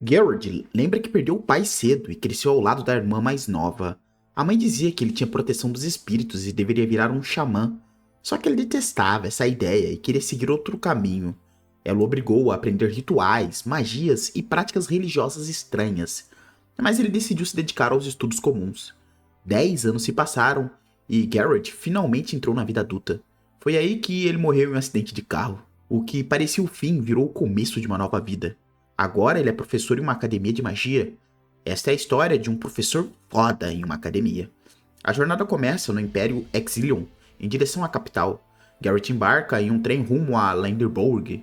Garrett lembra que perdeu o pai cedo e cresceu ao lado da irmã mais nova. A mãe dizia que ele tinha proteção dos espíritos e deveria virar um xamã. Só que ele detestava essa ideia e queria seguir outro caminho. Ela o obrigou a aprender rituais, magias e práticas religiosas estranhas. Mas ele decidiu se dedicar aos estudos comuns. 10 anos se passaram e Garrett finalmente entrou na vida adulta. Foi aí que ele morreu em um acidente de carro. O que parecia o fim virou o começo de uma nova vida. Agora ele é professor em uma academia de magia. Esta é a história de um professor foda em uma academia. A jornada começa no Império Exilion, em direção à capital. Garrett embarca em um trem rumo a Landerborg.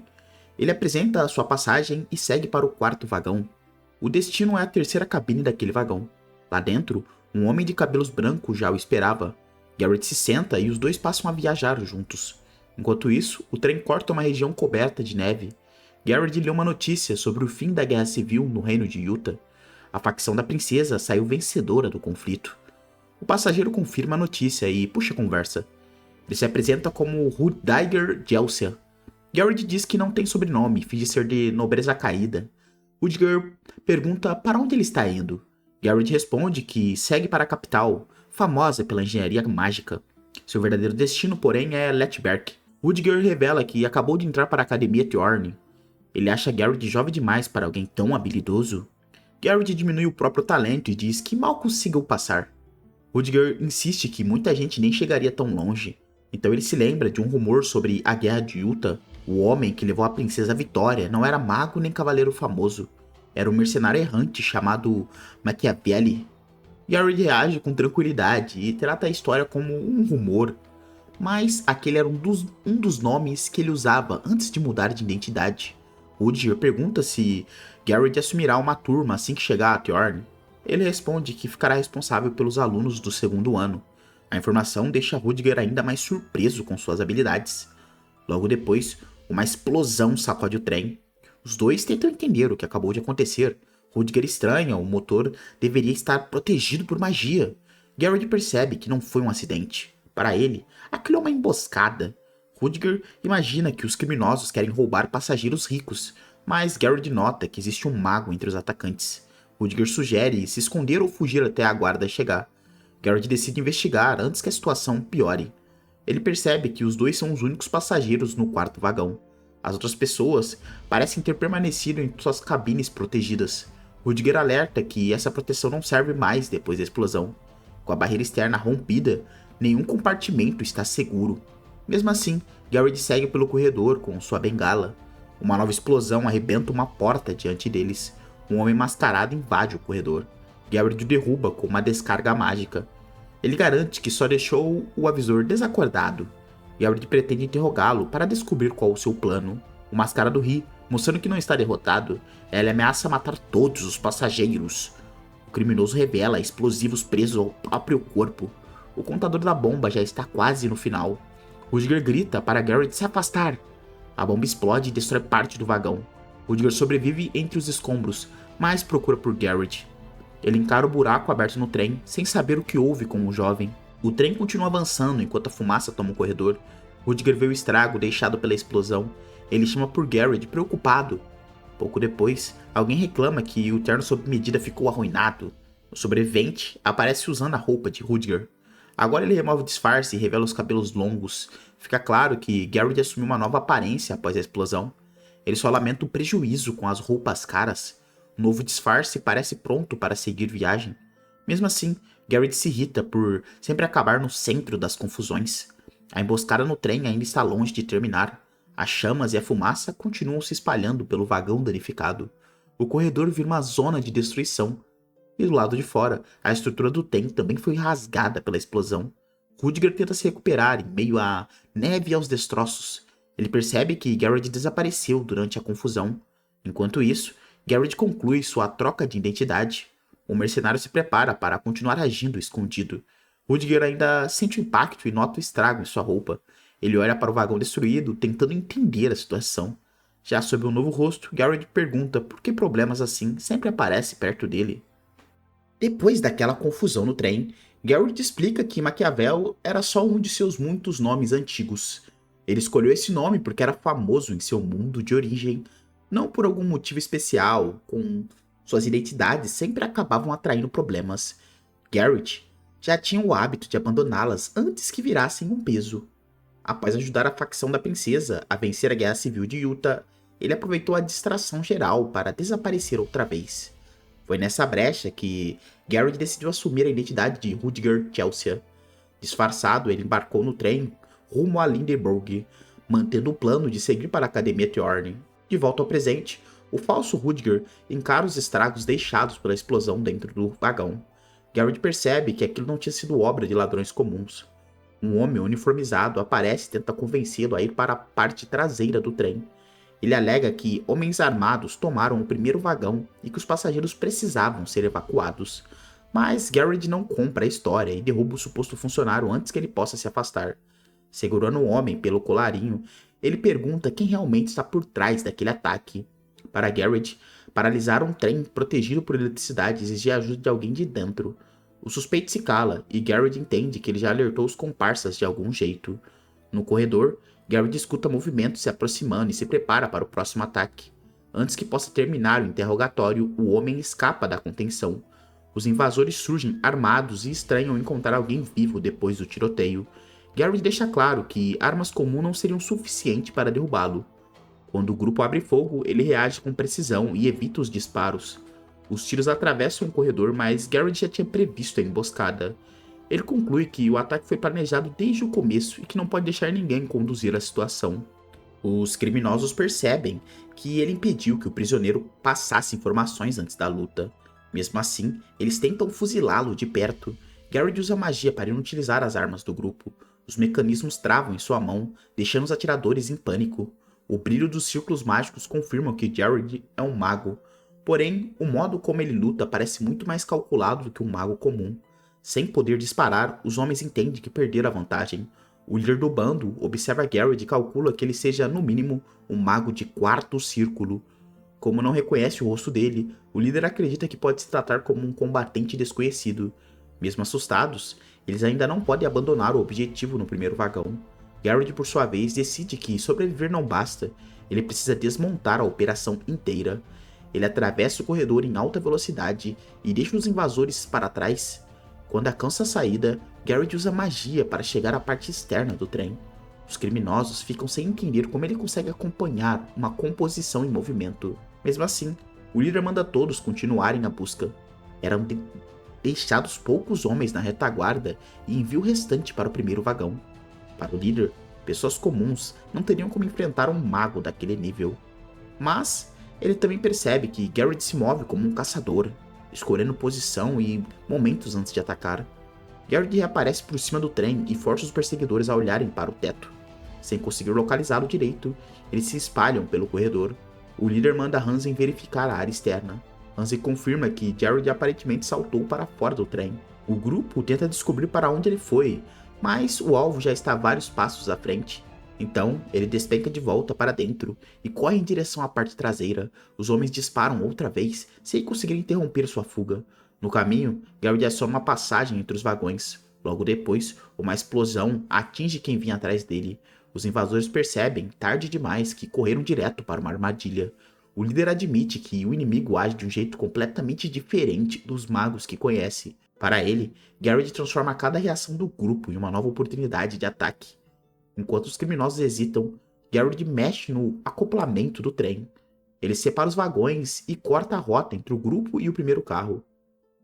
Ele apresenta a sua passagem e segue para o quarto vagão. O destino é a terceira cabine daquele vagão. Lá dentro, um homem de cabelos brancos já o esperava. Garrett se senta e os dois passam a viajar juntos. Enquanto isso, o trem corta uma região coberta de neve. Garrett lê uma notícia sobre o fim da guerra civil no reino de Utah. A facção da princesa saiu vencedora do conflito. O passageiro confirma a notícia e puxa a conversa. Ele se apresenta como Rudiger Gelsia. Garrett diz que não tem sobrenome e finge ser de nobreza caída. Rudiger pergunta para onde ele está indo. Garrett responde que segue para a capital, famosa pela engenharia mágica. Seu verdadeiro destino, porém, é Letberg. Rudiger revela que acabou de entrar para a Academia Thorn. Ele acha Garrett jovem demais para alguém tão habilidoso. Garrett diminui o próprio talento e diz que mal consiga o passar. Rudiger insiste que muita gente nem chegaria tão longe. Então ele se lembra de um rumor sobre a Guerra de Utah. O homem que levou a princesa à vitória não era mago nem cavaleiro famoso. Era um mercenário errante chamado Machiavelli. Garrett reage com tranquilidade e trata a história como um rumor. Mas aquele era um dos nomes que ele usava antes de mudar de identidade. Rudiger pergunta se Garrett assumirá uma turma assim que chegar a Thorn. Ele responde que ficará responsável pelos alunos do segundo ano. A informação deixa Rudiger ainda mais surpreso com suas habilidades. Logo depois, uma explosão sacode o trem. Os dois tentam entender o que acabou de acontecer. Rudiger estranha, o motor deveria estar protegido por magia. Garrett percebe que não foi um acidente. Para ele, aquilo é uma emboscada. Rudiger imagina que os criminosos querem roubar passageiros ricos, mas Garrett nota que existe um mago entre os atacantes. Rudiger sugere se esconder ou fugir até a guarda chegar. Garrett decide investigar antes que a situação piore. Ele percebe que os dois são os únicos passageiros no quarto vagão. As outras pessoas parecem ter permanecido em suas cabines protegidas. Rudiger alerta que essa proteção não serve mais depois da explosão. Com a barreira externa rompida, nenhum compartimento está seguro. Mesmo assim, Garrett segue pelo corredor com sua bengala. Uma nova explosão arrebenta uma porta diante deles. Um homem mascarado invade o corredor. Garrett o derruba com uma descarga mágica. Ele garante que só deixou o avisor desacordado. Garrett pretende interrogá-lo para descobrir qual o seu plano. O mascarado ri, mostrando que não está derrotado. Ele ameaça matar todos os passageiros. O criminoso revela explosivos presos ao próprio corpo. O contador da bomba já está quase no final. Rudiger grita para Garrett se afastar. A bomba explode e destrói parte do vagão. Rudiger sobrevive entre os escombros, mas procura por Garrett. Ele encara o buraco aberto no trem, sem saber o que houve com o jovem. O trem continua avançando enquanto a fumaça toma o corredor. Rudiger vê o estrago deixado pela explosão. Ele chama por Garrett, preocupado. Pouco depois, alguém reclama que o terno sob medida ficou arruinado. O sobrevivente aparece usando a roupa de Rudiger. Agora ele remove o disfarce e revela os cabelos longos. Fica claro que Garrett assumiu uma nova aparência após a explosão. Ele só lamenta o prejuízo com as roupas caras. O novo disfarce parece pronto para seguir viagem. Mesmo assim, Garrett se irrita por sempre acabar no centro das confusões. A emboscada no trem ainda está longe de terminar. As chamas e a fumaça continuam se espalhando pelo vagão danificado. O corredor vira uma zona de destruição. E do lado de fora, a estrutura do trem também foi rasgada pela explosão. Rudiger tenta se recuperar em meio à neve e aos destroços. Ele percebe que Garrett desapareceu durante a confusão. Enquanto isso, Garrett conclui sua troca de identidade. O mercenário se prepara para continuar agindo escondido. Rudiger ainda sente o impacto e nota o estrago em sua roupa. Ele olha para o vagão destruído, tentando entender a situação. Já sob um novo rosto, Garrett pergunta por que problemas assim sempre aparecem perto dele. Depois daquela confusão no trem, Garrett explica que Maquiavel era só um de seus muitos nomes antigos. Ele escolheu esse nome porque era famoso em seu mundo de origem, não por algum motivo especial, com Suas identidades sempre acabavam atraindo problemas. Garrett já tinha o hábito de abandoná-las antes que virassem um peso. Após ajudar a facção da princesa a vencer a Guerra Civil de Utah, ele aproveitou a distração geral para desaparecer outra vez. Foi nessa brecha que Garrett decidiu assumir a identidade de Rudiger Chelsea. Disfarçado, ele embarcou no trem rumo a Lindenburg, mantendo o plano de seguir para a Academia Thorne. De volta ao presente, o falso Rudiger encara os estragos deixados pela explosão dentro do vagão. Garrett percebe que aquilo não tinha sido obra de ladrões comuns. Um homem uniformizado aparece e tenta convencê-lo a ir para a parte traseira do trem. Ele alega que homens armados tomaram o primeiro vagão e que os passageiros precisavam ser evacuados. Mas Garrett não compra a história e derruba o suposto funcionário antes que ele possa se afastar. Segurando o homem pelo colarinho, ele pergunta quem realmente está por trás daquele ataque. Para Garrett, paralisar um trem protegido por eletricidade exigia a ajuda de alguém de dentro. O suspeito se cala e Garrett entende que ele já alertou os comparsas de algum jeito. No corredor, Garrett escuta movimentos se aproximando e se prepara para o próximo ataque. Antes que possa terminar o interrogatório, o homem escapa da contenção. Os invasores surgem armados e estranham encontrar alguém vivo depois do tiroteio. Garrett deixa claro que armas comuns não seriam suficientes para derrubá-lo. Quando o grupo abre fogo, ele reage com precisão e evita os disparos. Os tiros atravessam o corredor, mas Garrett já tinha previsto a emboscada. Ele conclui que o ataque foi planejado desde o começo e que não pode deixar ninguém conduzir a situação. Os criminosos percebem que ele impediu que o prisioneiro passasse informações antes da luta. Mesmo assim, eles tentam fuzilá-lo de perto. Garrett usa magia para inutilizar as armas do grupo. Os mecanismos travam em sua mão, deixando os atiradores em pânico. O brilho dos círculos mágicos confirma que Garrett é um mago. Porém, o modo como ele luta parece muito mais calculado do que um mago comum. Sem poder disparar, os homens entendem que perderam a vantagem. O líder do bando observa Garrett e calcula que ele seja, no mínimo, um mago de quarto círculo. Como não reconhece o rosto dele, o líder acredita que pode se tratar como um combatente desconhecido. Mesmo assustados, eles ainda não podem abandonar o objetivo no primeiro vagão. Garrett, por sua vez, decide que sobreviver não basta, ele precisa desmontar a operação inteira. Ele atravessa o corredor em alta velocidade e deixa os invasores para trás. Quando alcança a saída, Garrett usa magia para chegar à parte externa do trem. Os criminosos ficam sem entender como ele consegue acompanhar uma composição em movimento. Mesmo assim, o líder manda todos continuarem a busca. Eram deixados poucos homens na retaguarda e envia o restante para o primeiro vagão. Para o líder, pessoas comuns não teriam como enfrentar um mago daquele nível. Mas ele também percebe que Garrett se move como um caçador, escolhendo posição e momentos antes de atacar. Garrett reaparece por cima do trem e força os perseguidores a olharem para o teto. Sem conseguir localizá-lo direito, eles se espalham pelo corredor. O líder manda Hansen verificar a área externa. Hansen confirma que Garrett aparentemente saltou para fora do trem. O grupo tenta descobrir para onde ele foi, mas o alvo já está vários passos à frente. Então, ele despenca de volta para dentro e corre em direção à parte traseira. Os homens disparam outra vez, sem conseguir interromper sua fuga. No caminho, Garrett aciona uma passagem entre os vagões. Logo depois, uma explosão atinge quem vinha atrás dele. Os invasores percebem, tarde demais, que correram direto para uma armadilha. O líder admite que o inimigo age de um jeito completamente diferente dos magos que conhece. Para ele, Garrett transforma cada reação do grupo em uma nova oportunidade de ataque. Enquanto os criminosos hesitam, Garrett mexe no acoplamento do trem. Ele separa os vagões e corta a rota entre o grupo e o primeiro carro.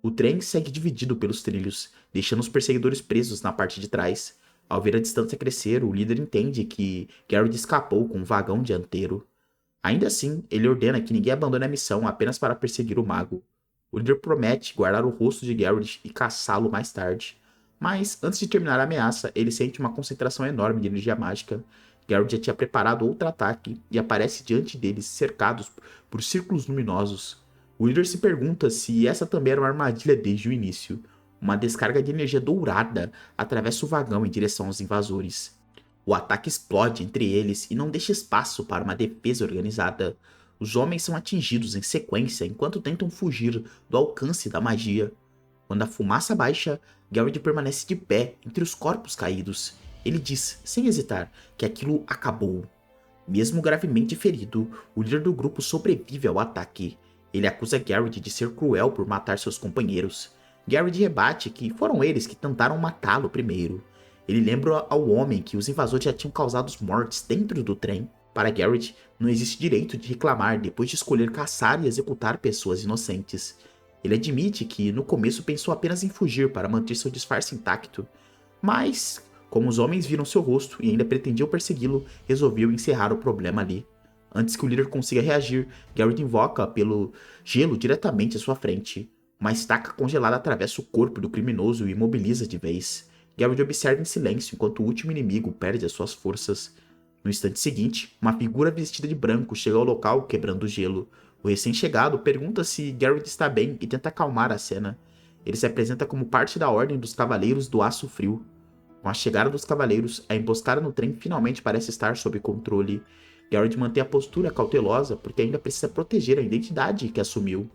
O trem segue dividido pelos trilhos, deixando os perseguidores presos na parte de trás. Ao ver a distância crescer, o líder entende que Garrett escapou com um vagão dianteiro. Ainda assim, ele ordena que ninguém abandone a missão apenas para perseguir o mago. O líder promete guardar o rosto de Garrett e caçá-lo mais tarde. Mas, antes de terminar a ameaça, ele sente uma concentração enorme de energia mágica. Garrett já tinha preparado outro ataque e aparece diante deles, cercados por círculos luminosos. O líder se pergunta se essa também era uma armadilha desde o início. Uma descarga de energia dourada atravessa o vagão em direção aos invasores. O ataque explode entre eles e não deixa espaço para uma defesa organizada. Os homens são atingidos em sequência enquanto tentam fugir do alcance da magia. Quando a fumaça baixa, Garrett permanece de pé entre os corpos caídos. Ele diz, sem hesitar, que aquilo acabou. Mesmo gravemente ferido, o líder do grupo sobrevive ao ataque. Ele acusa Garrett de ser cruel por matar seus companheiros. Garrett rebate que foram eles que tentaram matá-lo primeiro. Ele lembra ao homem que os invasores já tinham causado mortes dentro do trem. Para Garrett, não existe direito de reclamar depois de escolher caçar e executar pessoas inocentes. Ele admite que no começo pensou apenas em fugir para manter seu disfarce intacto, mas, como os homens viram seu rosto e ainda pretendiam persegui-lo, resolveu encerrar o problema ali. Antes que o líder consiga reagir, Garrett invoca pelo gelo diretamente à sua frente. Uma estaca congelada atravessa o corpo do criminoso e o imobiliza de vez. Garrett observa em silêncio enquanto o último inimigo perde as suas forças. No instante seguinte, uma figura vestida de branco chega ao local quebrando o gelo. O recém-chegado pergunta se Garrett está bem e tenta acalmar a cena. Ele se apresenta como parte da Ordem dos Cavaleiros do Aço Frio. Com a chegada dos cavaleiros, a emboscada no trem finalmente parece estar sob controle. Garrett mantém a postura cautelosa porque ainda precisa proteger a identidade que assumiu.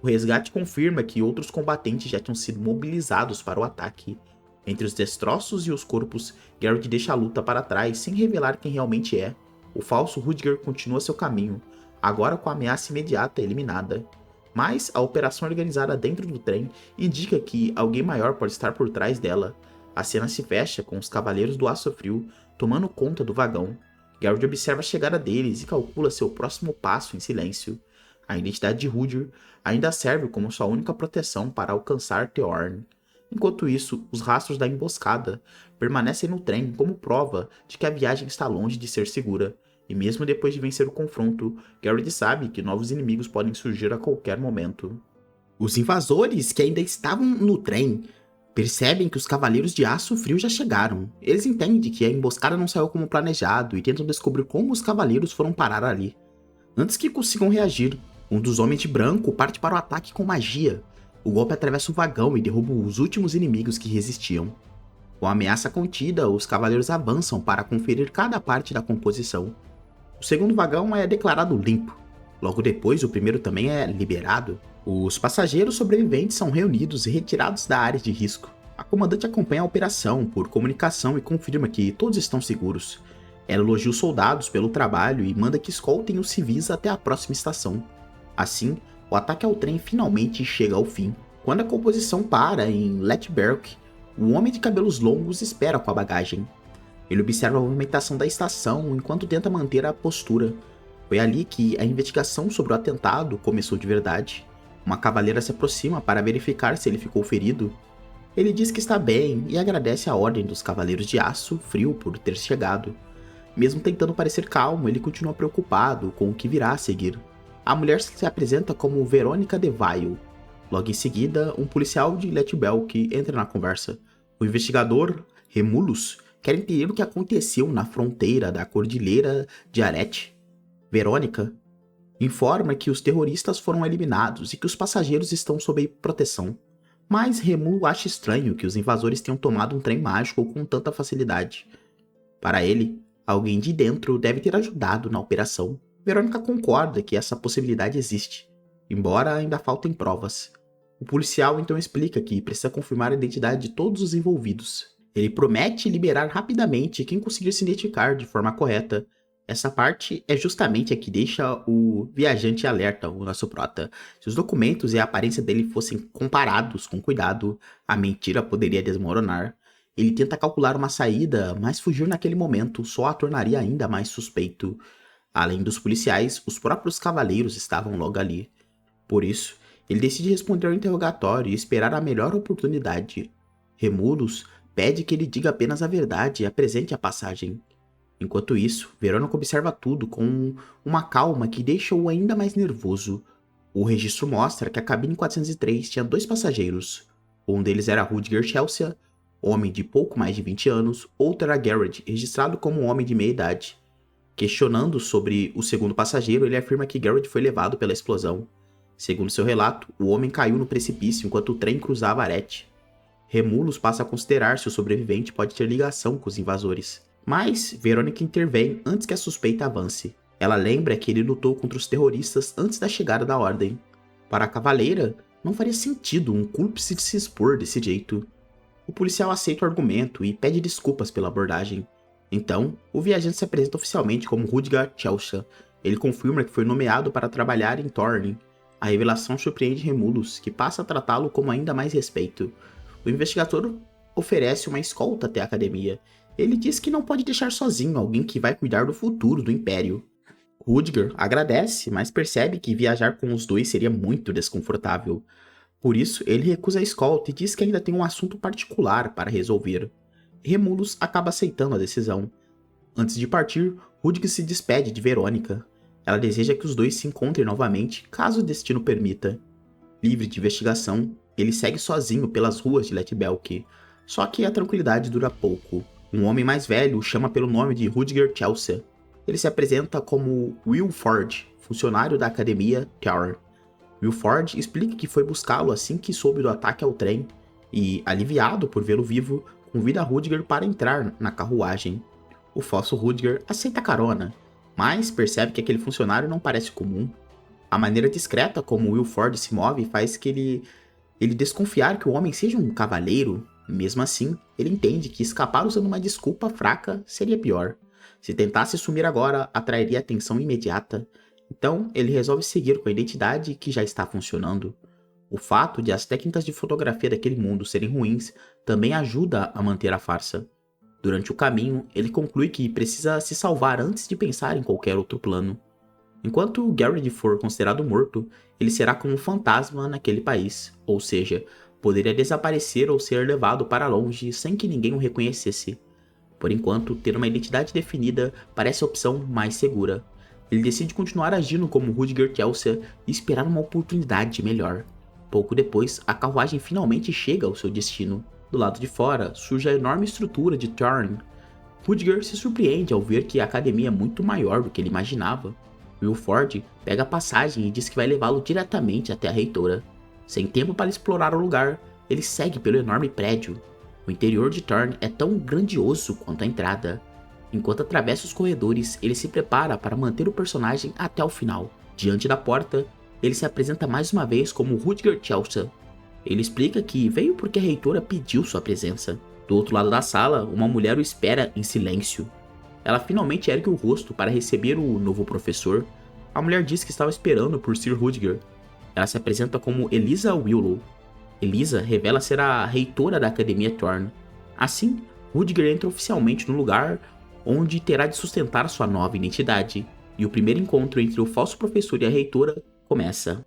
O resgate confirma que outros combatentes já tinham sido mobilizados para o ataque. Entre os destroços e os corpos, Garrett deixa a luta para trás sem revelar quem realmente é. O falso Rudiger continua seu caminho, agora com a ameaça imediata eliminada. Mas a operação organizada dentro do trem indica que alguém maior pode estar por trás dela. A cena se fecha com os Cavaleiros do Aço Frio tomando conta do vagão. Garrett observa a chegada deles e calcula seu próximo passo em silêncio. A identidade de Rudiger ainda serve como sua única proteção para alcançar Theorn. Enquanto isso, os rastros da emboscada permanecem no trem como prova de que a viagem está longe de ser segura. E mesmo depois de vencer o confronto, Garrett sabe que novos inimigos podem surgir a qualquer momento. Os invasores que ainda estavam no trem percebem que os Cavaleiros de Aço Frio já chegaram. Eles entendem que a emboscada não saiu como planejado e tentam descobrir como os Cavaleiros foram parar ali. Antes que consigam reagir, um dos homens de branco parte para o ataque com magia. O golpe atravessa o vagão e derruba os últimos inimigos que resistiam. Com a ameaça contida, os Cavaleiros avançam para conferir cada parte da composição. O segundo vagão é declarado limpo. Logo depois, o primeiro também é liberado. Os passageiros sobreviventes são reunidos e retirados da área de risco. A comandante acompanha a operação por comunicação e confirma que todos estão seguros. Ela elogia os soldados pelo trabalho e manda que escoltem os civis até a próxima estação. Assim, o ataque ao trem finalmente chega ao fim. Quando a composição para em Letberg, o homem de cabelos longos espera com a bagagem. Ele observa a movimentação da estação enquanto tenta manter a postura. Foi ali que a investigação sobre o atentado começou de verdade. Uma cavaleira se aproxima para verificar se ele ficou ferido. Ele diz que está bem e agradece a ordem dos Cavaleiros de Aço Frio por ter chegado. Mesmo tentando parecer calmo, ele continua preocupado com o que virá a seguir. A mulher se apresenta como Verônica de Vail. Logo em seguida, um policial de Letbelk entra na conversa. O investigador, Remulus, quer entender o que aconteceu na fronteira da Cordilheira de Arete. Verônica informa que os terroristas foram eliminados e que os passageiros estão sob proteção. Mas Remulo acha estranho que os invasores tenham tomado um trem mágico com tanta facilidade. Para ele, alguém de dentro deve ter ajudado na operação. Verônica concorda que essa possibilidade existe, embora ainda faltem provas. O policial então explica que precisa confirmar a identidade de todos os envolvidos. Ele promete liberar rapidamente quem conseguir se identificar de forma correta. Essa parte é justamente a que deixa o viajante alerta, o nosso prota. Se os documentos e a aparência dele fossem comparados com cuidado, a mentira poderia desmoronar. Ele tenta calcular uma saída, mas fugir naquele momento só a tornaria ainda mais suspeito. Além dos policiais, os próprios cavaleiros estavam logo ali. Por isso, ele decide responder ao interrogatório e esperar a melhor oportunidade. Remulus pede que ele diga apenas a verdade e apresente a passagem. Enquanto isso, Verônica observa tudo com uma calma que deixa-o ainda mais nervoso. O registro mostra que a cabine 403 tinha 2 passageiros. Um deles era Rudiger Chelsea, homem de pouco mais de 20 anos, outro era Garrett, registrado como um homem de meia idade. Questionando sobre o segundo passageiro, ele afirma que Garrett foi levado pela explosão. Segundo seu relato, o homem caiu no precipício enquanto o trem cruzava Arete. Remulus passa a considerar se o sobrevivente pode ter ligação com os invasores. Mas Verônica intervém antes que a suspeita avance. Ela lembra que ele lutou contra os terroristas antes da chegada da ordem. Para a cavaleira, não faria sentido um cúmplice se expor desse jeito. O policial aceita o argumento e pede desculpas pela abordagem. Então, o viajante se apresenta oficialmente como Rudiger Chelsea. Ele confirma que foi nomeado para trabalhar em Thorn. A revelação surpreende Remulus, que passa a tratá-lo com ainda mais respeito. O investigador oferece uma escolta até a academia. Ele diz que não pode deixar sozinho alguém que vai cuidar do futuro do Império. Rudiger agradece, mas percebe que viajar com os dois seria muito desconfortável. Por isso, ele recusa a escolta e diz que ainda tem um assunto particular para resolver. Remulus acaba aceitando a decisão. Antes de partir, Rudiger se despede de Verônica. Ela deseja que os dois se encontrem novamente, caso o destino permita. Livre de investigação, ele segue sozinho pelas ruas de Letbelk. Só que a tranquilidade dura pouco. Um homem mais velho o chama pelo nome de Rudiger Chelsea. Ele se apresenta como Will Ford, funcionário da academia Tower. Will Ford explica que foi buscá-lo assim que soube do ataque ao trem e, aliviado por vê-lo vivo, convida Rudiger para entrar na carruagem. O falso Rudiger aceita a carona, mas percebe que aquele funcionário não parece comum. A maneira discreta como Will Ford se move faz que ele desconfiar que o homem seja um cavaleiro. Mesmo assim, ele entende que escapar usando uma desculpa fraca seria pior. Se tentasse sumir agora, atrairia atenção imediata. Então, ele resolve seguir com a identidade que já está funcionando. O fato de as técnicas de fotografia daquele mundo serem ruins também ajuda a manter a farsa. Durante o caminho, ele conclui que precisa se salvar antes de pensar em qualquer outro plano. Enquanto Garrett for considerado morto, ele será como um fantasma naquele país, ou seja, poderia desaparecer ou ser levado para longe sem que ninguém o reconhecesse. Por enquanto, ter uma identidade definida parece a opção mais segura. Ele decide continuar agindo como Rudiger Chelsea e esperar uma oportunidade melhor. Pouco depois, a carruagem finalmente chega ao seu destino. Do lado de fora, surge a enorme estrutura de Thorn. Rudiger se surpreende ao ver que a academia é muito maior do que ele imaginava. Will Ford pega a passagem e diz que vai levá-lo diretamente até a reitora. Sem tempo para explorar o lugar, ele segue pelo enorme prédio. O interior de Thorn é tão grandioso quanto a entrada. Enquanto atravessa os corredores, ele se prepara para manter o personagem até o final. Diante da porta, ele se apresenta mais uma vez como Rudiger Chelsea. Ele explica que veio porque a reitora pediu sua presença. Do outro lado da sala, uma mulher o espera em silêncio. Ela finalmente ergue o rosto para receber o novo professor. A mulher diz que estava esperando por Sir Rudiger. Ela se apresenta como Elisa Willow. Elisa revela ser a reitora da Academia Thorn. Assim, Rudiger entra oficialmente no lugar onde terá de sustentar sua nova identidade, e o primeiro encontro entre o falso professor e a reitora começa.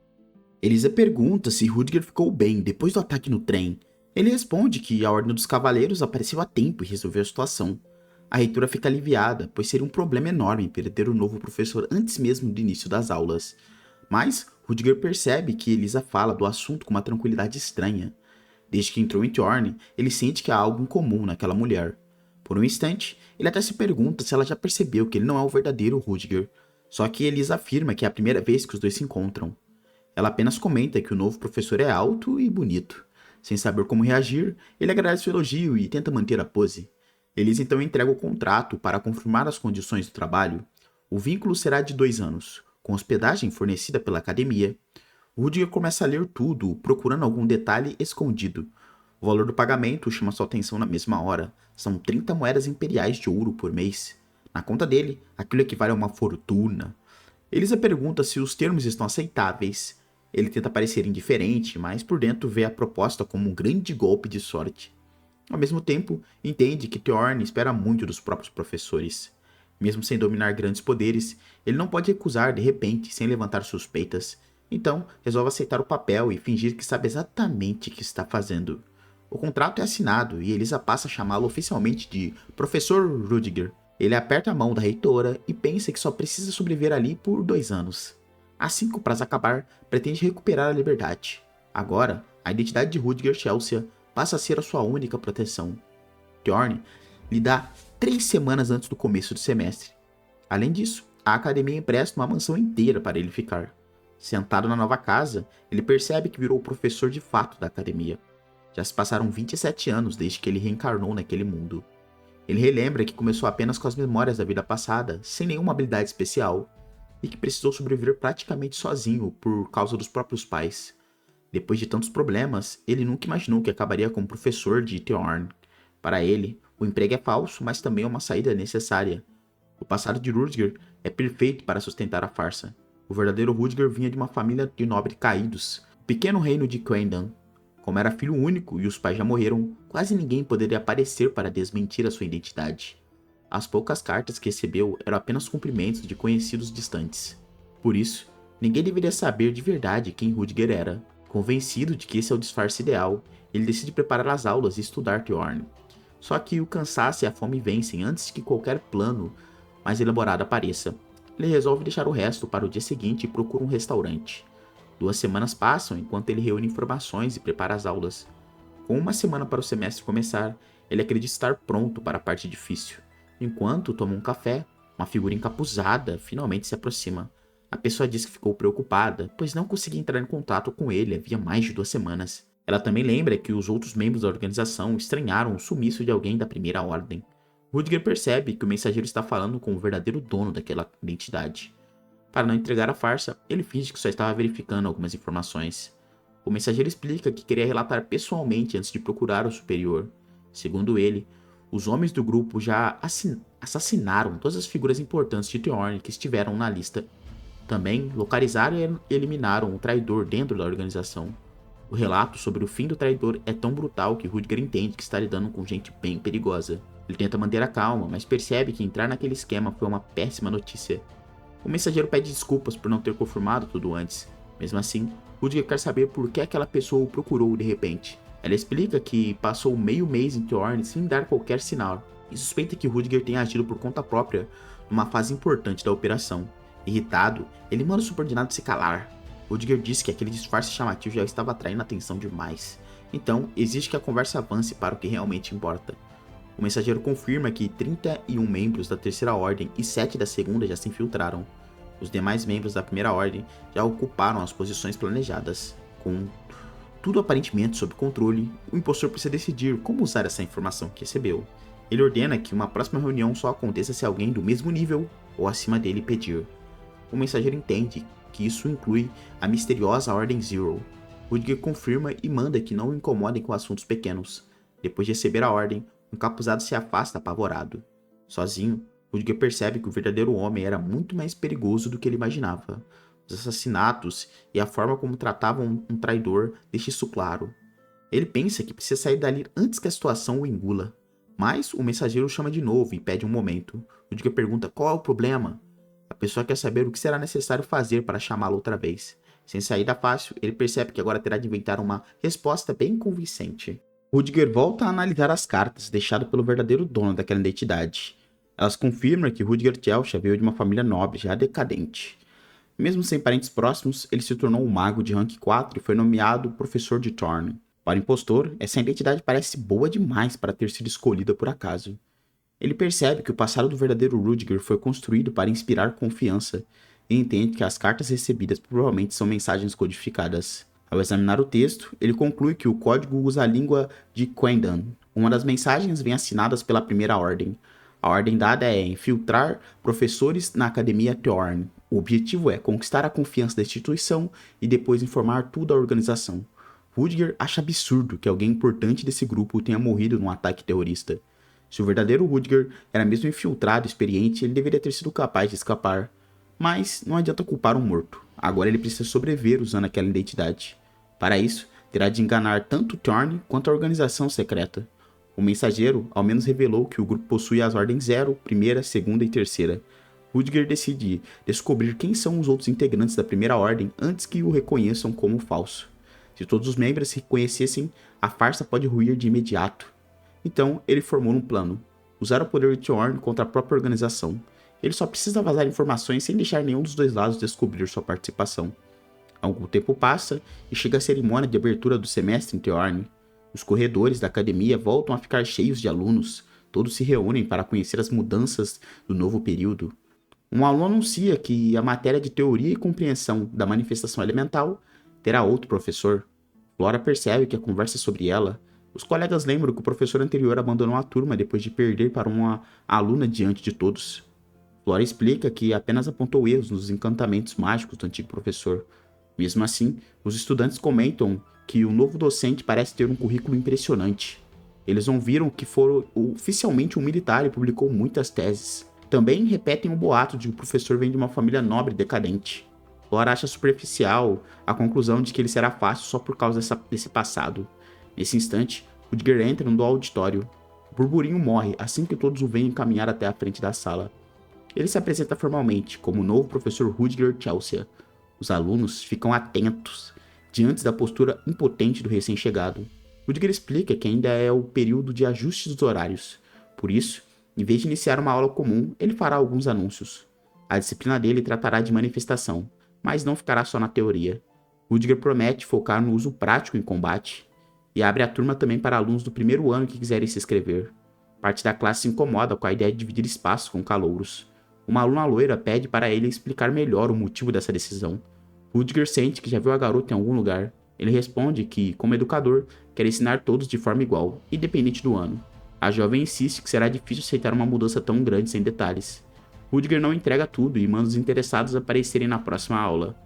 Elisa pergunta se Rudiger ficou bem depois do ataque no trem. Ele responde que a Ordem dos Cavaleiros apareceu a tempo e resolveu a situação. A reitora fica aliviada, pois seria um problema enorme perder o novo professor antes mesmo do início das aulas. Mas Rudiger percebe que Elisa fala do assunto com uma tranquilidade estranha. Desde que entrou em Thorn, ele sente que há algo em comum naquela mulher. Por um instante, ele até se pergunta se ela já percebeu que ele não é o verdadeiro Rudiger. Só que Elisa afirma que é a primeira vez que os dois se encontram. Ela apenas comenta que o novo professor é alto e bonito. Sem saber como reagir, ele agradece o elogio e tenta manter a pose. Elisa então entrega o contrato para confirmar as condições do trabalho. O vínculo será de 2 anos, com hospedagem fornecida pela academia. Rudiger começa a ler tudo, procurando algum detalhe escondido. O valor do pagamento chama sua atenção na mesma hora. São 30 moedas imperiais de ouro por mês. Na conta dele, aquilo equivale a uma fortuna. Elisa pergunta se os termos estão aceitáveis. Ele tenta parecer indiferente, mas por dentro vê a proposta como um grande golpe de sorte. Ao mesmo tempo, entende que Thorn espera muito dos próprios professores. Mesmo sem dominar grandes poderes, ele não pode recusar de repente, sem levantar suspeitas. Então, resolve aceitar o papel e fingir que sabe exatamente o que está fazendo. O contrato é assinado e Elisa passa a chamá-lo oficialmente de Professor Rudiger. Ele aperta a mão da reitora e pensa que só precisa sobreviver ali por 2 anos. Assim que o prazo acabar, pretende recuperar a liberdade. Agora, a identidade de Rudiger Chelsea passa a ser a sua única proteção. Thorn lhe dá 3 semanas antes do começo do semestre. Além disso, a academia empresta uma mansão inteira para ele ficar. Sentado na nova casa, ele percebe que virou o professor de fato da academia. Já se passaram 27 anos desde que ele reencarnou naquele mundo. Ele relembra que começou apenas com as memórias da vida passada, sem nenhuma habilidade especial, e que precisou sobreviver praticamente sozinho por causa dos próprios pais. Depois de tantos problemas, ele nunca imaginou que acabaria como professor de Thorn. Para ele, o emprego é falso, mas também é uma saída necessária. O passado de Rudiger é perfeito para sustentar a farsa. O verdadeiro Rudiger vinha de uma família de nobres caídos, o pequeno reino de Quendan. Como era filho único e os pais já morreram, quase ninguém poderia aparecer para desmentir a sua identidade. As poucas cartas que recebeu eram apenas cumprimentos de conhecidos distantes. Por isso, ninguém deveria saber de verdade quem Rudiger era. Convencido de que esse é o disfarce ideal, ele decide preparar as aulas e estudar Thorn. Só que o cansaço e a fome vencem antes que qualquer plano mais elaborado apareça. Ele resolve deixar o resto para o dia seguinte e procura um restaurante. 2 semanas passam enquanto ele reúne informações e prepara as aulas. Com 1 semana para o semestre começar, ele acredita estar pronto para a parte difícil. Enquanto toma um café, uma figura encapuzada finalmente se aproxima. A pessoa diz que ficou preocupada, pois não conseguia entrar em contato com ele havia mais de 2 semanas. Ela também lembra que os outros membros da organização estranharam o sumiço de alguém da primeira ordem. Rudiger percebe que o mensageiro está falando com o verdadeiro dono daquela identidade. Para não entregar a farsa, ele finge que só estava verificando algumas informações. O mensageiro explica que queria relatar pessoalmente antes de procurar o superior. Segundo ele, os homens do grupo já assassinaram todas as figuras importantes de Thorn que estiveram na lista. Também localizaram e eliminaram o traidor dentro da organização. O relato sobre o fim do traidor é tão brutal que Rudiger entende que está lidando com gente bem perigosa. Ele tenta manter a calma, mas percebe que entrar naquele esquema foi uma péssima notícia. O mensageiro pede desculpas por não ter confirmado tudo antes. Mesmo assim, Rudiger quer saber por que aquela pessoa o procurou de repente. Ela explica que passou meio mês em Thorn sem dar qualquer sinal, e suspeita que Rudiger tenha agido por conta própria numa fase importante da operação. Irritado, ele manda o subordinado se calar. Rudiger diz que aquele disfarce chamativo já estava atraindo atenção demais, então exige que a conversa avance para o que realmente importa. O mensageiro confirma que 31 membros da Terceira Ordem e 7 da Segunda já se infiltraram. Os demais membros da Primeira Ordem já ocuparam as posições planejadas. Com tudo aparentemente sob controle, o impostor precisa decidir como usar essa informação que recebeu. Ele ordena que uma próxima reunião só aconteça se alguém do mesmo nível ou acima dele pedir. O mensageiro entende que isso inclui a misteriosa Ordem Zero. Rudiger confirma e manda que não o incomodem com assuntos pequenos. Depois de receber a ordem, o encapuzado se afasta apavorado. Sozinho, Rudiger percebe que o verdadeiro homem era muito mais perigoso do que ele imaginava. Os assassinatos e a forma como tratavam um traidor deixam isso claro. Ele pensa que precisa sair dali antes que a situação o engula. Mas o mensageiro o chama de novo e pede um momento. Rudiger pergunta qual é o problema. A pessoa quer saber o que será necessário fazer para chamá-lo outra vez. Sem saída fácil, ele percebe que agora terá de inventar uma resposta bem convincente. Rudiger volta a analisar as cartas deixadas pelo verdadeiro dono daquela identidade. Elas confirmam que Rudiger Telsha veio de uma família nobre já decadente. Mesmo sem parentes próximos, ele se tornou um mago de rank 4 e foi nomeado professor de Thorn. Para o impostor, essa identidade parece boa demais para ter sido escolhida por acaso. Ele percebe que o passado do verdadeiro Rudiger foi construído para inspirar confiança e entende que as cartas recebidas provavelmente são mensagens codificadas. Ao examinar o texto, ele conclui que o código usa a língua de Quendan. Uma das mensagens vem assinadas pela Primeira Ordem. A ordem dada é infiltrar professores na Academia Thorn. O objetivo é conquistar a confiança da instituição e depois informar tudo à organização. Rudiger acha absurdo que alguém importante desse grupo tenha morrido num ataque terrorista. Se o verdadeiro Rudiger era mesmo infiltrado e experiente, ele deveria ter sido capaz de escapar. Mas não adianta culpar um morto. Agora ele precisa sobreviver usando aquela identidade. Para isso, terá de enganar tanto Thorn quanto a organização secreta. O mensageiro ao menos revelou que o grupo possui as ordens 0, 1ª, 2ª e 3ª. Rudiger decide descobrir quem são os outros integrantes da Primeira Ordem antes que o reconheçam como falso. Se todos os membros se reconhecessem, a farsa pode ruir de imediato. Então, ele formou um plano. Usar o poder de Thorn contra a própria organização. Ele só precisa vazar informações sem deixar nenhum dos dois lados descobrir sua participação. Algum tempo passa e chega a cerimônia de abertura do semestre em Thorn. Os corredores da academia voltam a ficar cheios de alunos. Todos se reúnem para conhecer as mudanças do novo período. Um aluno anuncia que a matéria de teoria e compreensão da manifestação elemental terá outro professor. Flora percebe que a conversa é sobre ela. Os colegas lembram que o professor anterior abandonou a turma depois de perder para uma aluna diante de todos. Flora explica que apenas apontou erros nos encantamentos mágicos do antigo professor. Mesmo assim, os estudantes comentam que o novo docente parece ter um currículo impressionante. Eles ouviram que foi oficialmente um militar e publicou muitas teses. Também repetem o boato de que o professor vem de uma família nobre e decadente. Laura acha superficial a conclusão de que ele será fácil só por causa desse passado. Nesse instante, Rudiger entra no auditório. O burburinho morre assim que todos o veem caminhar até a frente da sala. Ele se apresenta formalmente como o novo professor Rudiger Chelsea. Os alunos ficam atentos diante da postura impotente do recém-chegado. Rudiger explica que ainda é o período de ajustes dos horários. Por isso, em vez de iniciar uma aula comum, ele fará alguns anúncios. A disciplina dele tratará de manifestação, mas não ficará só na teoria. Rudiger promete focar no uso prático em combate e abre a turma também para alunos do primeiro ano que quiserem se inscrever. Parte da classe se incomoda com a ideia de dividir espaço com calouros. Uma aluna loira pede para ele explicar melhor o motivo dessa decisão. Rudiger sente que já viu a garota em algum lugar. Ele responde que, como educador, quer ensinar todos de forma igual, independente do ano. A jovem insiste que será difícil aceitar uma mudança tão grande sem detalhes. Rudiger não entrega tudo e manda os interessados aparecerem na próxima aula.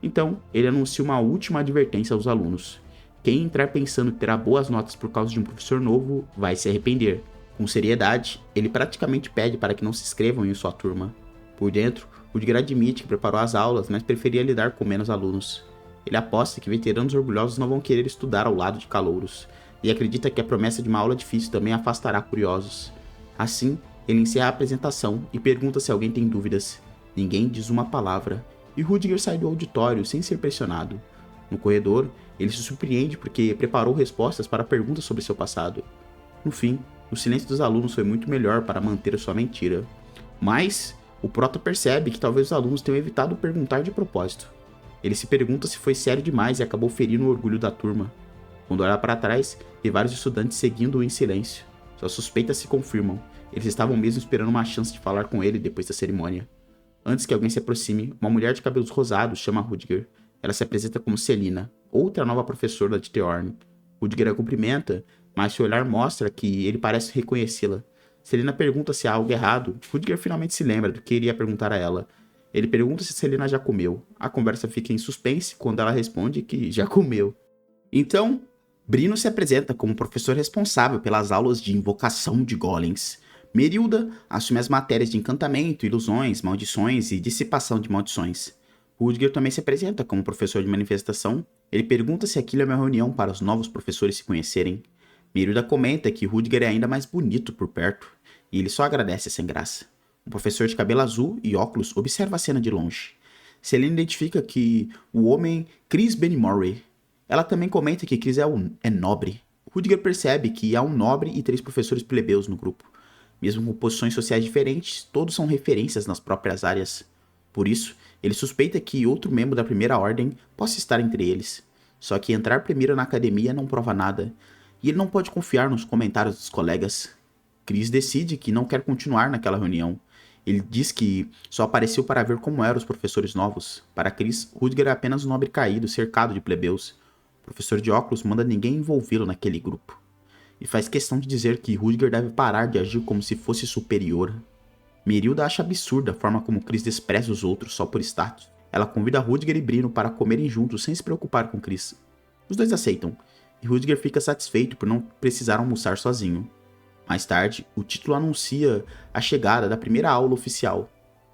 Então, ele anuncia uma última advertência aos alunos. Quem entrar pensando que terá boas notas por causa de um professor novo, vai se arrepender. Com seriedade, ele praticamente pede para que não se inscrevam em sua turma. Por dentro, Rudiger admite que preparou as aulas, mas preferia lidar com menos alunos. Ele aposta que veteranos orgulhosos não vão querer estudar ao lado de calouros, e acredita que a promessa de uma aula difícil também afastará curiosos. Assim, ele encerra a apresentação e pergunta se alguém tem dúvidas. Ninguém diz uma palavra, e Rudiger sai do auditório sem ser pressionado. No corredor, ele se surpreende porque preparou respostas para perguntas sobre seu passado. No fim, o silêncio dos alunos foi muito melhor para manter a sua mentira. Mas, o Prota percebe que talvez os alunos tenham evitado perguntar de propósito. Ele se pergunta se foi sério demais e acabou ferindo o orgulho da turma. Quando olha para trás, vê vários estudantes seguindo-o em silêncio. Suas suspeitas se confirmam. Eles estavam mesmo esperando uma chance de falar com ele depois da cerimônia. Antes que alguém se aproxime, uma mulher de cabelos rosados chama Rudiger. Ela se apresenta como Celina, outra nova professora de Theorn. Rudiger a cumprimenta, mas seu olhar mostra que ele parece reconhecê-la. Celina pergunta se há algo errado. Rudiger finalmente se lembra do que iria perguntar a ela. Ele pergunta se Celina já comeu. A conversa fica em suspense quando ela responde que já comeu. Então, Brino se apresenta como professor responsável pelas aulas de invocação de golems. Merilda assume as matérias de encantamento, ilusões, maldições e dissipação de maldições. Rudiger também se apresenta como professor de manifestação. Ele pergunta se aquilo é uma reunião para os novos professores se conhecerem. Merilda comenta que Rudiger é ainda mais bonito por perto, e ele só agradece sem graça. Um professor de cabelo azul e óculos observa a cena de longe. Selena identifica que o homem Chris Benmurray. Ela também comenta que Chris é nobre. Rudiger percebe que há um nobre e 3 professores plebeus no grupo. Mesmo com posições sociais diferentes, todos são referências nas próprias áreas. Por isso, ele suspeita que outro membro da primeira ordem possa estar entre eles. Só que entrar primeiro na academia não prova nada, e ele não pode confiar nos comentários dos colegas. Chris decide que não quer continuar naquela reunião. Ele diz que só apareceu para ver como eram os professores novos. Para Chris, Rudiger é apenas um nobre caído, cercado de plebeus. O professor de óculos manda ninguém envolvê-lo naquele grupo. E faz questão de dizer que Rudiger deve parar de agir como se fosse superior. Merilda acha absurda a forma como Chris despreza os outros só por status. Ela convida Rudiger e Brino para comerem juntos sem se preocupar com Chris. Os dois aceitam, e Rudiger fica satisfeito por não precisar almoçar sozinho. Mais tarde, o título anuncia a chegada da primeira aula oficial.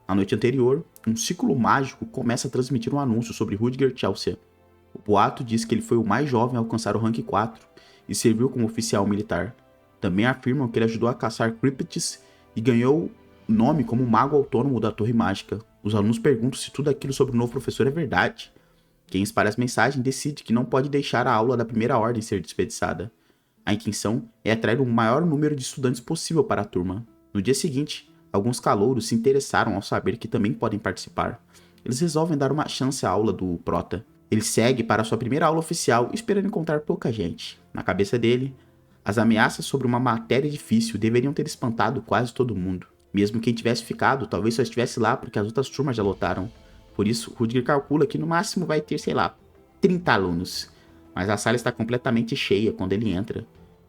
Na noite anterior, um círculo mágico começa a transmitir um anúncio sobre Rudiger Chelsea. O boato diz que ele foi o mais jovem a alcançar o rank 4 e serviu como oficial militar. Também afirmam que ele ajudou a caçar Cryptids e ganhou nome como mago autônomo da Torre Mágica. Os alunos perguntam se tudo aquilo sobre o novo professor é verdade. Quem espalha as mensagens decide que não pode deixar a aula da primeira ordem ser desperdiçada. A intenção é atrair o maior número de estudantes possível para a turma. No dia seguinte, alguns calouros se interessaram ao saber que também podem participar. Eles resolvem dar uma chance à aula do Prota. Ele segue para sua primeira aula oficial, esperando encontrar pouca gente. Na cabeça dele, as ameaças sobre uma matéria difícil deveriam ter espantado quase todo mundo. Mesmo quem tivesse ficado, talvez só estivesse lá porque as outras turmas já lotaram. Por isso, Rudiger calcula que no máximo vai ter, 30 alunos. Mas a sala está completamente cheia quando ele entra.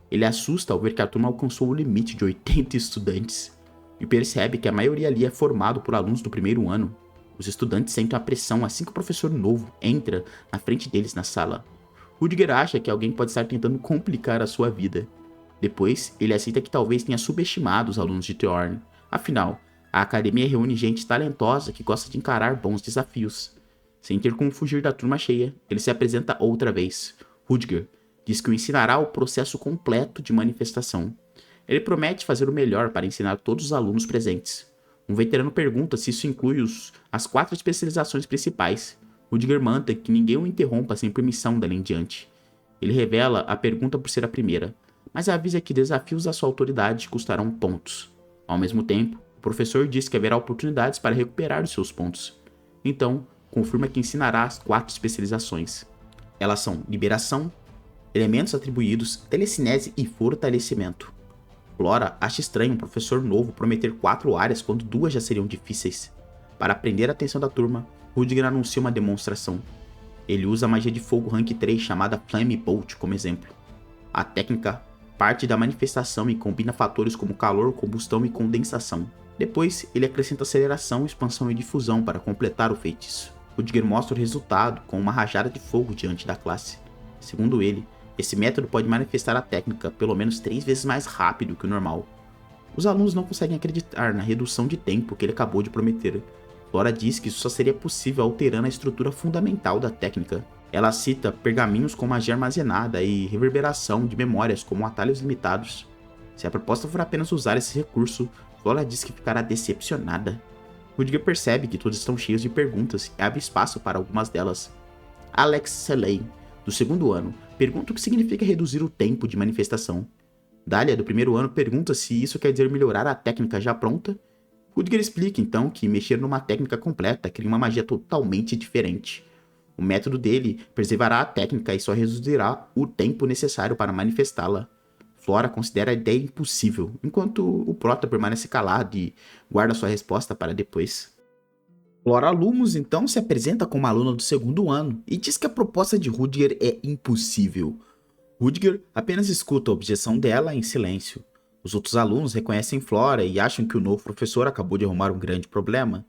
Ele assusta ao ver que a turma alcançou o limite de 80 estudantes. E percebe que a maioria ali é formado por alunos do primeiro ano. Os estudantes sentem a pressão assim que o professor novo entra na frente deles na sala. Rudiger acha que alguém pode estar tentando complicar a sua vida. Depois, ele aceita que talvez tenha subestimado os alunos de Theorn. Afinal, a academia reúne gente talentosa que gosta de encarar bons desafios. Sem ter como fugir da turma cheia, ele se apresenta outra vez. Rudiger diz que o ensinará o processo completo de manifestação. Ele promete fazer o melhor para ensinar todos os alunos presentes. Um veterano pergunta se isso inclui as 4 especializações principais. Rudiger manda que ninguém o interrompa sem permissão dali em diante. Ele revela a pergunta por ser a primeira, mas avisa que desafios à sua autoridade custarão pontos. Ao mesmo tempo, o professor diz que haverá oportunidades para recuperar os seus pontos. Então, confirma que ensinará as 4 especializações. Elas são liberação, elementos atribuídos, telecinese e fortalecimento. Flora acha estranho um professor novo prometer 4 áreas quando 2 já seriam difíceis. Para prender a atenção da turma, Rudiger anuncia uma demonstração. Ele usa a magia de fogo rank 3 chamada Flame Bolt como exemplo. A técnica parte da manifestação e combina fatores como calor, combustão e condensação. Depois, ele acrescenta aceleração, expansão e difusão para completar o feitiço. Rudiger mostra o resultado com uma rajada de fogo diante da classe. Segundo ele, esse método pode manifestar a técnica pelo menos 3 vezes mais rápido que o normal. Os alunos não conseguem acreditar na redução de tempo que ele acabou de prometer. Flora diz que isso só seria possível alterando a estrutura fundamental da técnica. Ela cita pergaminhos com magia armazenada e reverberação de memórias como atalhos limitados. Se a proposta for apenas usar esse recurso, Flora diz que ficará decepcionada. Rudiger percebe que todos estão cheios de perguntas e abre espaço para algumas delas. Alex Selay, do 2º ano, pergunta o que significa reduzir o tempo de manifestação. Dália, do 1º ano, pergunta se isso quer dizer melhorar a técnica já pronta. Rudiger explica então que mexer numa técnica completa cria uma magia totalmente diferente. O método dele preservará a técnica e só reduzirá o tempo necessário para manifestá-la. Flora considera a ideia impossível, enquanto o Prota permanece calado e guarda sua resposta para depois. Flora Lumos então se apresenta como aluna do 2º ano e diz que a proposta de Rudiger é impossível. Rudiger apenas escuta a objeção dela em silêncio. Os outros alunos reconhecem Flora e acham que o novo professor acabou de arrumar um grande problema.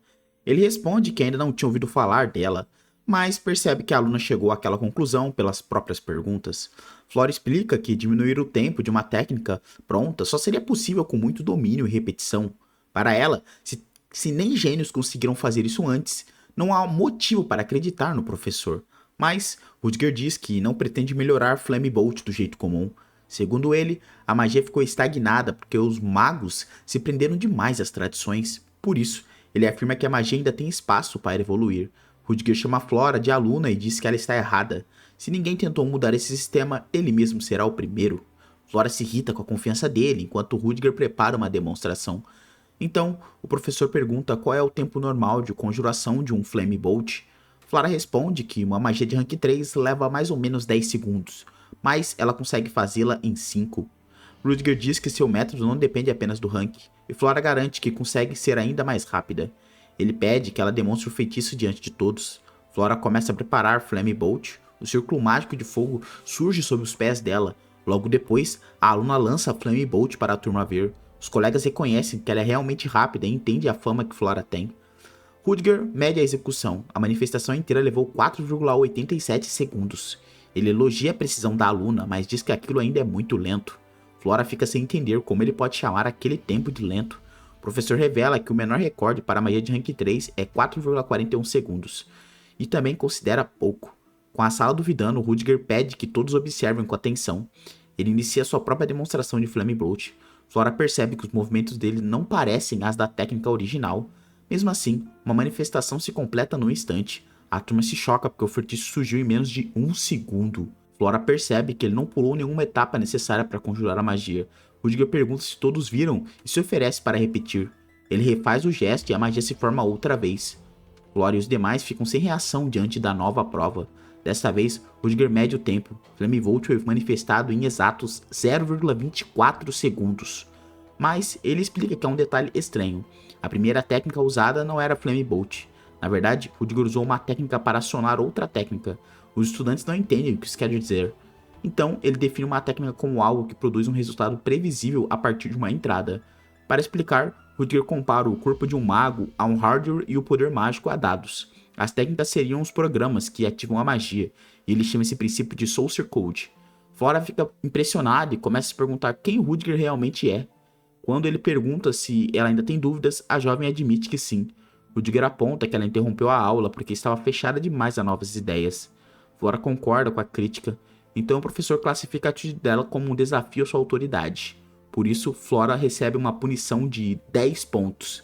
Ele responde que ainda não tinha ouvido falar dela, mas percebe que a aluna chegou àquela conclusão pelas próprias perguntas. Flora explica que diminuir o tempo de uma técnica pronta só seria possível com muito domínio e repetição. Para ela, se nem gênios conseguiram fazer isso antes, não há motivo para acreditar no professor. Mas Rudiger diz que não pretende melhorar Flame Bolt do jeito comum. Segundo ele, a magia ficou estagnada porque os magos se prenderam demais às tradições. Por isso, ele afirma que a magia ainda tem espaço para evoluir. Rudiger chama Flora de aluna e diz que ela está errada. Se ninguém tentou mudar esse sistema, ele mesmo será o primeiro. Flora se irrita com a confiança dele, enquanto Rudiger prepara uma demonstração. Então, o professor pergunta qual é o tempo normal de conjuração de um Flame Bolt. Flora responde que uma magia de rank 3 leva mais ou menos 10 segundos, mas ela consegue fazê-la em 5. Rudiger diz que seu método não depende apenas do rank, e Flora garante que consegue ser ainda mais rápida. Ele pede que ela demonstre o feitiço diante de todos. Flora começa a preparar Flame Bolt. O círculo mágico de fogo surge sob os pés dela. Logo depois, a aluna lança a Flame Bolt para a turma ver. Os colegas reconhecem que ela é realmente rápida e entendem a fama que Flora tem. Rudiger mede a execução. A manifestação inteira levou 4,87 segundos. Ele elogia a precisão da aluna, mas diz que aquilo ainda é muito lento. Flora fica sem entender como ele pode chamar aquele tempo de lento. O professor revela que o menor recorde para a magia de rank 3 é 4,41 segundos, e também considera pouco. Com a sala duvidando, Rudiger pede que todos observem com atenção. Ele inicia sua própria demonstração de Flame Bolt. Flora percebe que os movimentos dele não parecem as da técnica original. Mesmo assim, uma manifestação se completa num instante. A turma se choca porque o feitiço surgiu em menos de 1 segundo. Flora percebe que ele não pulou nenhuma etapa necessária para conjurar a magia. Rudiger pergunta se todos viram e se oferece para repetir. Ele refaz o gesto e a magia se forma outra vez. Flora e os demais ficam sem reação diante da nova prova. Desta vez, Rudiger mede o tempo. Flame Bolt foi manifestado em exatos 0,24 segundos. Mas ele explica que há um detalhe estranho. A primeira técnica usada não era Flame Bolt. Na verdade, Rudiger usou uma técnica para acionar outra técnica. Os estudantes não entendem o que isso quer dizer. Então, ele define uma técnica como algo que produz um resultado previsível a partir de uma entrada. Para explicar, Rudiger compara o corpo de um mago a um hardware e o poder mágico a dados. As técnicas seriam os programas que ativam a magia, e ele chama esse princípio de Source Code. Flora fica impressionada e começa a se perguntar quem Rudiger realmente é. Quando ele pergunta se ela ainda tem dúvidas, a jovem admite que sim. Rudiger aponta que ela interrompeu a aula porque estava fechada demais a novas ideias. Flora concorda com a crítica, então o professor classifica a atitude dela como um desafio à sua autoridade. Por isso, Flora recebe uma punição de 10 pontos.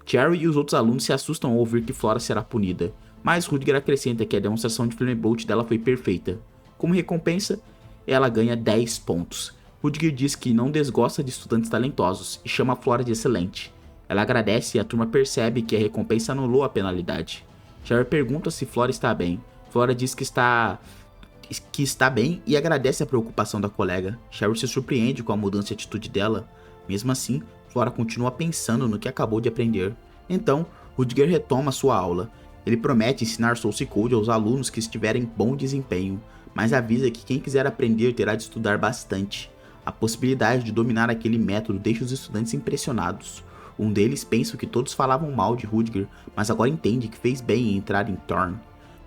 Cherry e os outros alunos se assustam ao ouvir que Flora será punida, mas Rudiger acrescenta que a demonstração de Flamebolt dela foi perfeita. Como recompensa, ela ganha 10 pontos. Rudiger diz que não desgosta de estudantes talentosos e chama Flora de excelente. Ela agradece e a turma percebe que a recompensa anulou a penalidade. Cherry pergunta se Flora está bem. Flora diz que está bem e agradece a preocupação da colega. Cherry se surpreende com a mudança de atitude dela. Mesmo assim, Flora continua pensando no que acabou de aprender. Então, Rudiger retoma sua aula. Ele promete ensinar Source Code aos alunos que estiverem bom desempenho, mas avisa que quem quiser aprender terá de estudar bastante. A possibilidade de dominar aquele método deixa os estudantes impressionados. Um deles pensa que todos falavam mal de Rudiger, mas agora entende que fez bem em entrar em Thorn.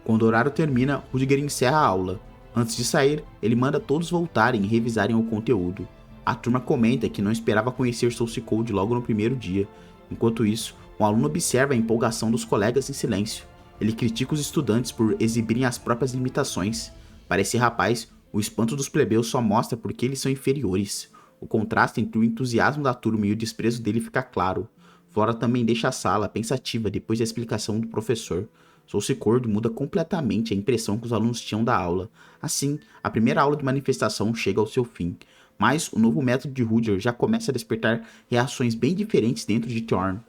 Quando o horário termina, Rudiger encerra a aula. Antes de sair, ele manda todos voltarem e revisarem o conteúdo. A turma comenta que não esperava conhecer Source Code logo no primeiro dia. Enquanto isso, um aluno observa a empolgação dos colegas em silêncio. Ele critica os estudantes por exibirem as próprias limitações. Para esse rapaz, o espanto dos plebeus só mostra porque eles são inferiores. O contraste entre o entusiasmo da turma e o desprezo dele fica claro. Flora também deixa a sala pensativa depois da explicação do professor. Source Code muda completamente a impressão que os alunos tinham da aula. Assim, a primeira aula de manifestação chega ao seu fim. Mas o novo método de Rudiger já começa a despertar reações bem diferentes dentro de Thorn.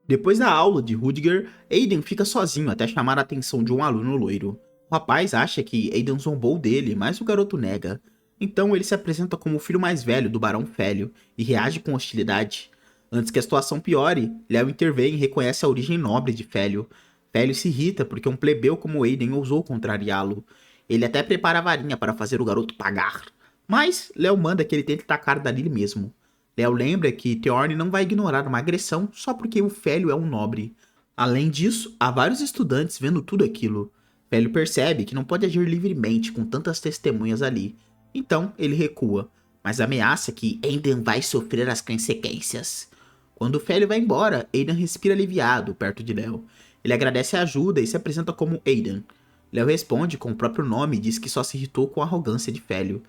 Depois da aula de Rudiger, Aiden fica sozinho até chamar a atenção de um aluno loiro. O rapaz acha que Aiden zombou dele, mas o garoto nega. Então ele se apresenta como o filho mais velho do Barão Félio e reage com hostilidade. Antes que a situação piore, Léo intervém e reconhece a origem nobre de Félio. Félio se irrita porque um plebeu como Aiden ousou contrariá-lo. Ele até prepara a varinha para fazer o garoto pagar. Mas Léo manda que ele tente tacar dali mesmo. Léo lembra que Thorn não vai ignorar uma agressão só porque o Félio é um nobre. Além disso, há vários estudantes vendo tudo aquilo. Félio percebe que não pode agir livremente com tantas testemunhas ali. Então ele recua, mas ameaça que Aiden vai sofrer as consequências. Quando Félio vai embora, Aiden respira aliviado perto de Léo. Ele agradece a ajuda e se apresenta como Aiden. Léo responde com o próprio nome e diz que só se irritou com a arrogância de Félio.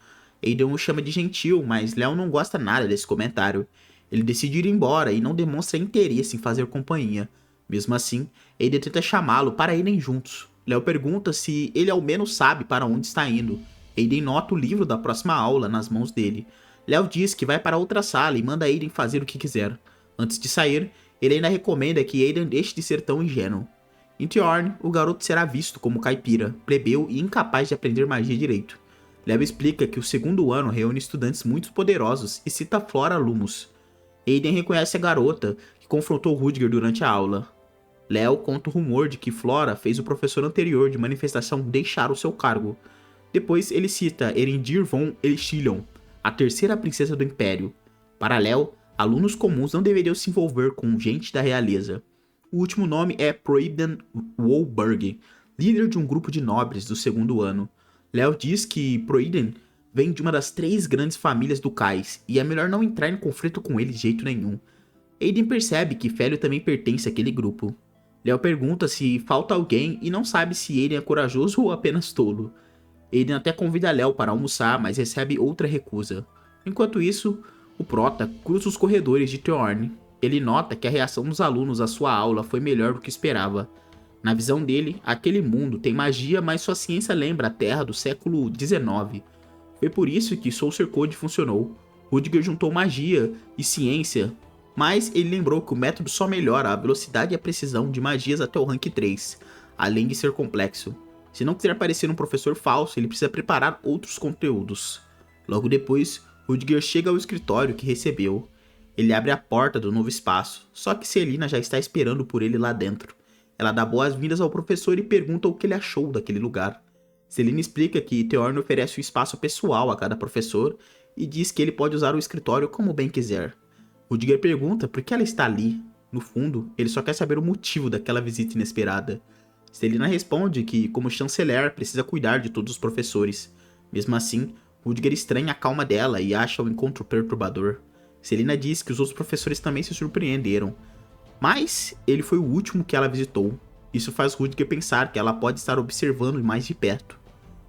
Aiden o chama de gentil, mas Léo não gosta nada desse comentário. Ele decide ir embora e não demonstra interesse em fazer companhia. Mesmo assim, Aiden tenta chamá-lo para irem juntos. Léo pergunta se ele ao menos sabe para onde está indo. Aiden nota o livro da próxima aula nas mãos dele. Léo diz que vai para outra sala e manda Aiden fazer o que quiser. Antes de sair, ele ainda recomenda que Aiden deixe de ser tão ingênuo. Em Thorn, o garoto será visto como caipira, plebeu e incapaz de aprender magia direito. Léo explica que o segundo ano reúne estudantes muito poderosos e cita Flora Lumos. Aiden reconhece a garota que confrontou Rudiger durante a aula. Léo conta o rumor de que Flora fez o professor anterior de manifestação deixar o seu cargo. Depois ele cita Erendir von Elchilion, a terceira princesa do Império. Para Léo, alunos comuns não deveriam se envolver com gente da realeza. O último nome é Proibden Wolberg, líder de um grupo de nobres do segundo ano. Léo diz que Proibden vem de uma das 3 grandes famílias ducais e é melhor não entrar em conflito com ele de jeito nenhum. Aiden percebe que Félio também pertence àquele grupo. Léo pergunta se falta alguém e não sabe se Aiden é corajoso ou apenas tolo. Aiden até convida Léo para almoçar, mas recebe outra recusa. Enquanto isso, o Prota cruza os corredores de Thorn. Ele nota que a reação dos alunos à sua aula foi melhor do que esperava. Na visão dele, aquele mundo tem magia, mas sua ciência lembra a Terra do século XIX. Foi por isso que Source Code funcionou. Rudiger juntou magia e ciência, mas ele lembrou que o método só melhora a velocidade e a precisão de magias até o rank 3, além de ser complexo. Se não quiser parecer um professor falso, ele precisa preparar outros conteúdos. Logo depois, Rudiger chega ao escritório que recebeu. Ele abre a porta do novo espaço, só que Selina já está esperando por ele lá dentro. Ela dá boas-vindas ao professor e pergunta o que ele achou daquele lugar. Selina explica que Thorn oferece um espaço pessoal a cada professor e diz que ele pode usar o escritório como bem quiser. Rudiger pergunta por que ela está ali. No fundo, ele só quer saber o motivo daquela visita inesperada. Selina responde que, como chanceler, precisa cuidar de todos os professores. Mesmo assim, Rudiger estranha a calma dela e acha o encontro perturbador. Selina diz que os outros professores também se surpreenderam. Mas ele foi o último que ela visitou. Isso faz Rudiger pensar que ela pode estar observando mais de perto.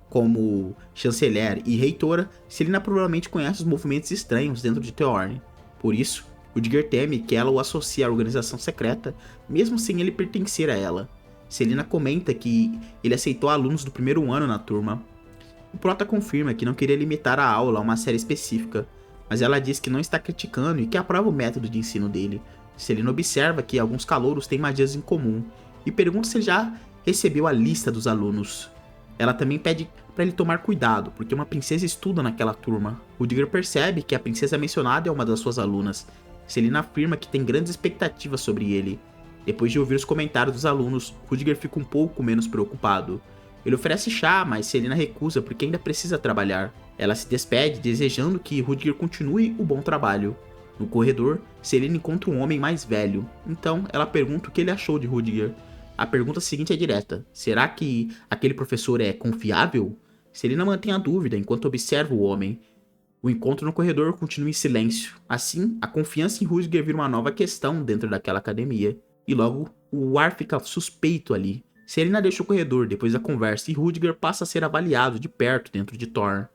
Como chanceler e reitora, Selina provavelmente conhece os movimentos estranhos dentro de Theorn. Por isso, Rudiger teme que ela o associe à organização secreta, mesmo sem ele pertencer a ela. Selina comenta que ele aceitou alunos do primeiro ano na turma. O Prota confirma que não queria limitar a aula a uma série específica, mas ela diz que não está criticando e que aprova o método de ensino dele. Selina observa que alguns calouros têm magias em comum e pergunta se ele já recebeu a lista dos alunos. Ela também pede para ele tomar cuidado, porque uma princesa estuda naquela turma. Rudiger percebe que a princesa mencionada é uma das suas alunas. Selina afirma que tem grandes expectativas sobre ele. Depois de ouvir os comentários dos alunos, Rudiger fica um pouco menos preocupado. Ele oferece chá, mas Selina recusa porque ainda precisa trabalhar. Ela se despede, desejando que Rudiger continue o bom trabalho. No corredor, Selina encontra um homem mais velho, então ela pergunta o que ele achou de Rudiger. A pergunta seguinte é direta: será que aquele professor é confiável? Selina mantém a dúvida enquanto observa o homem. O encontro no corredor continua em silêncio. Assim, a confiança em Rudiger vira uma nova questão dentro daquela academia. E logo, o ar fica suspeito ali. Selina deixa o corredor depois da conversa e Rudiger passa a ser avaliado de perto dentro de Thorn.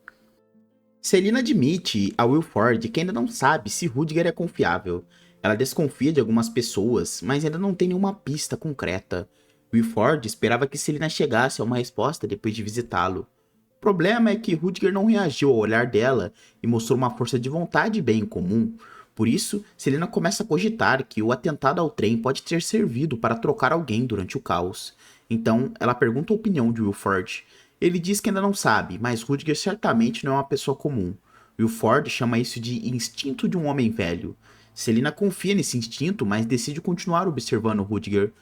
Selina admite a Wilford que ainda não sabe se Rudiger é confiável. Ela desconfia de algumas pessoas, mas ainda não tem nenhuma pista concreta. Wilford esperava que Selina chegasse a uma resposta depois de visitá-lo. O problema é que Rudiger não reagiu ao olhar dela e mostrou uma força de vontade bem comum. Por isso, Selina começa a cogitar que o atentado ao trem pode ter servido para trocar alguém durante o caos. Então, ela pergunta a opinião de Wilford. Ele diz que ainda não sabe, mas Rudiger certamente não é uma pessoa comum. Wilford chama isso de instinto de um homem velho. Selina confia nesse instinto, mas decide continuar observando Rudiger.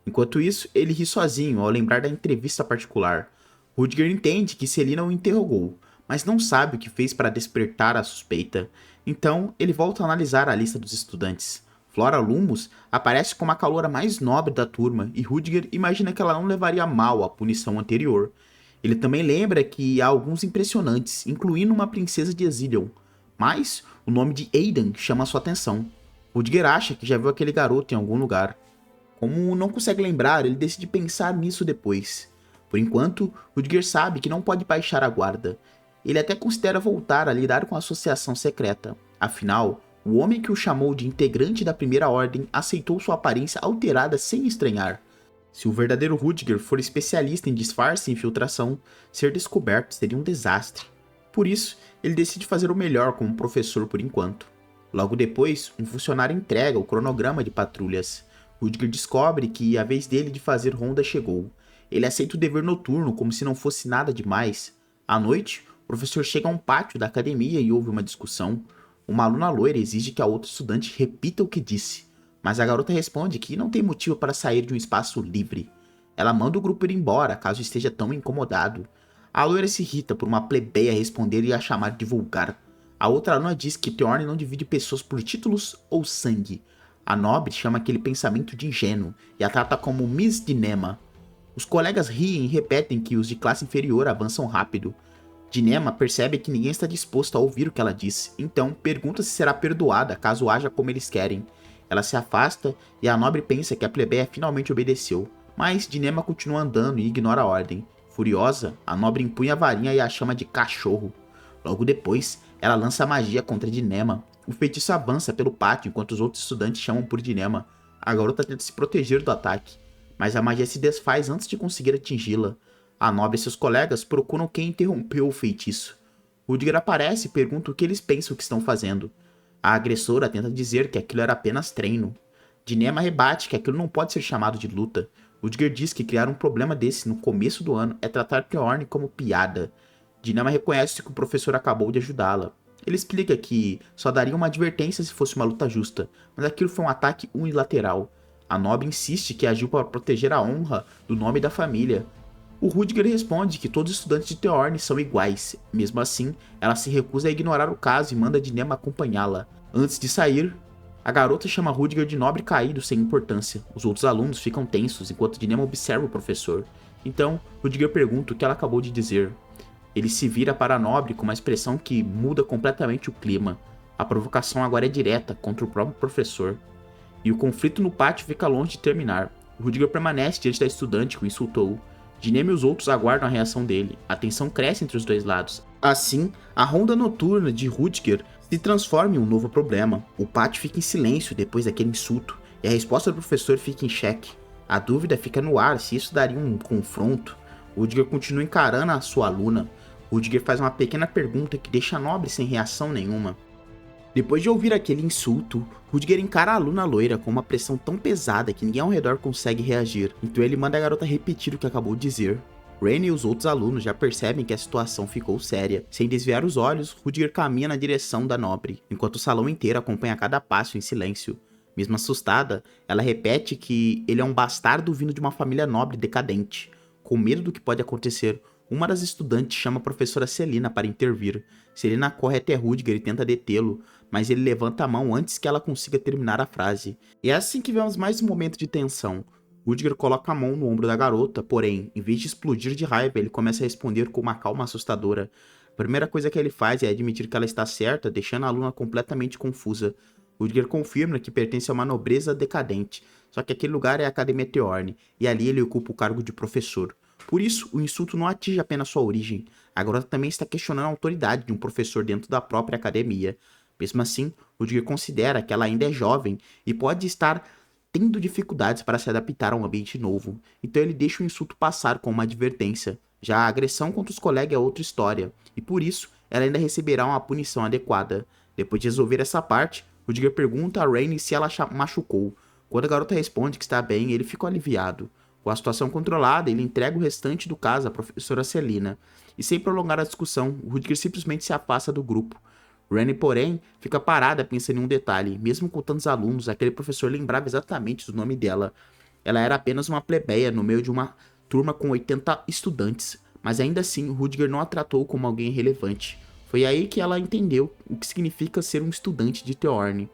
Enquanto isso, ele ri sozinho ao lembrar da entrevista particular. Rudiger entende que Selina o interrogou, mas não sabe o que fez para despertar a suspeita. Então, ele volta a analisar a lista dos estudantes. Flora Lumos aparece como a caloura mais nobre da turma e Rudiger imagina que ela não levaria mal à punição anterior. Ele também lembra que há alguns impressionantes, incluindo uma princesa de Exilion, mas o nome de Aidan chama sua atenção. Rudiger acha que já viu aquele garoto em algum lugar. Como não consegue lembrar, ele decide pensar nisso depois. Por enquanto, Rudiger sabe que não pode baixar a guarda. Ele até considera voltar a lidar com a associação secreta. Afinal, o homem que o chamou de integrante da Primeira Ordem aceitou sua aparência alterada sem estranhar. Se o verdadeiro Rudiger for especialista em disfarce e infiltração, ser descoberto seria um desastre. Por isso, ele decide fazer o melhor como professor por enquanto. Logo depois, um funcionário entrega o cronograma de patrulhas. Rudiger descobre que a vez dele de fazer ronda chegou. Ele aceita o dever noturno como se não fosse nada demais. À noite, o professor chega a um pátio da academia e ouve uma discussão. Uma aluna loira exige que a outra estudante repita o que disse, mas a garota responde que não tem motivo para sair de um espaço livre. Ela manda o grupo ir embora caso esteja tão incomodado. A loira se irrita por uma plebeia responder e a chamar de vulgar. A outra aluna diz que Theorn não divide pessoas por títulos ou sangue. A nobre chama aquele pensamento de ingênuo e a trata como Miss Dinema. Os colegas riem e repetem que os de classe inferior avançam rápido. Dinema percebe que ninguém está disposto a ouvir o que ela diz, então pergunta se será perdoada caso haja como eles querem. Ela se afasta e a nobre pensa que a plebeia finalmente obedeceu, mas Dinema continua andando e ignora a ordem. Furiosa, a nobre empunha a varinha e a chama de cachorro. Logo depois, ela lança magia contra Dinema. O feitiço avança pelo pátio enquanto os outros estudantes chamam por Dinema. A garota tenta se proteger do ataque, mas a magia se desfaz antes de conseguir atingi-la. A nobre e seus colegas procuram quem interrompeu o feitiço. Rudiger aparece e pergunta o que eles pensam que estão fazendo. A agressora tenta dizer que aquilo era apenas treino. Dinema rebate que aquilo não pode ser chamado de luta. Rudiger diz que criar um problema desse no começo do ano é tratar Theorn como piada. Dinema reconhece que o professor acabou de ajudá-la. Ele explica que só daria uma advertência se fosse uma luta justa, mas aquilo foi um ataque unilateral. A nobre insiste que agiu para proteger a honra do nome da família. O Rudiger responde que todos os estudantes de Theorn são iguais. Mesmo assim, ela se recusa a ignorar o caso e manda Dinema acompanhá-la. Antes de sair, a garota chama Rudiger de nobre caído sem importância. Os outros alunos ficam tensos enquanto Dinema observa o professor. Então, Rudiger pergunta o que ela acabou de dizer. Ele se vira para a nobre com uma expressão que muda completamente o clima. A provocação agora é direta contra o próprio professor. e o conflito no pátio fica longe de terminar. Rudiger permanece diante da estudante que o insultou. Dinem e os outros aguardam a reação dele. A tensão cresce entre os dois lados. Assim, a ronda noturna de Rudiger se transforma em um novo problema. O pátio fica em silêncio depois daquele insulto, e a resposta do professor fica em xeque. A dúvida fica no ar se isso daria um confronto. Rudiger continua encarando a sua aluna. Rudiger faz uma pequena pergunta que deixa a nobre sem reação nenhuma. Depois de ouvir aquele insulto, Rudiger encara a aluna loira com uma pressão tão pesada que ninguém ao redor consegue reagir, então ele manda a garota repetir o que acabou de dizer. Raine e os outros alunos já percebem que a situação ficou séria. Sem desviar os olhos, Rudiger caminha na direção da nobre, enquanto o salão inteiro acompanha cada passo em silêncio. Mesmo assustada, ela repete que ele é um bastardo vindo de uma família nobre decadente. Com medo do que pode acontecer, uma das estudantes chama a professora Celina para intervir. Celina corre até Rudiger e tenta detê-lo, mas ele levanta a mão antes que ela consiga terminar a frase. E é assim que vemos mais um momento de tensão. Rudiger coloca a mão no ombro da garota, porém, em vez de explodir de raiva, ele começa a responder com uma calma assustadora. A primeira coisa que ele faz é admitir que ela está certa, deixando a aluna completamente confusa. Rudiger confirma que pertence a uma nobreza decadente, só que aquele lugar é a Academia Theorn, e ali ele ocupa o cargo de professor. Por isso, o insulto não atinge apenas sua origem, a garota também está questionando a autoridade de um professor dentro da própria academia. Mesmo assim, Rudiger considera que ela ainda é jovem e pode estar tendo dificuldades para se adaptar a um ambiente novo, então ele deixa o insulto passar com uma advertência. Já a agressão contra os colegas é outra história, e por isso ela ainda receberá uma punição adequada. Depois de resolver essa parte, Rudiger pergunta a Raine se ela machucou. Quando a garota responde que está bem, ele fica aliviado. Com a situação controlada, ele entrega o restante do caso à professora Celina. E sem prolongar a discussão, Rudiger simplesmente se afasta do grupo. Raine, porém, fica parada pensando em um detalhe. Mesmo com tantos alunos, aquele professor lembrava exatamente do nome dela. Ela era apenas uma plebeia no meio de uma turma com 80 estudantes. Mas ainda assim, Rudiger não a tratou como alguém relevante. Foi aí que ela entendeu o que significa ser um estudante de Theorn.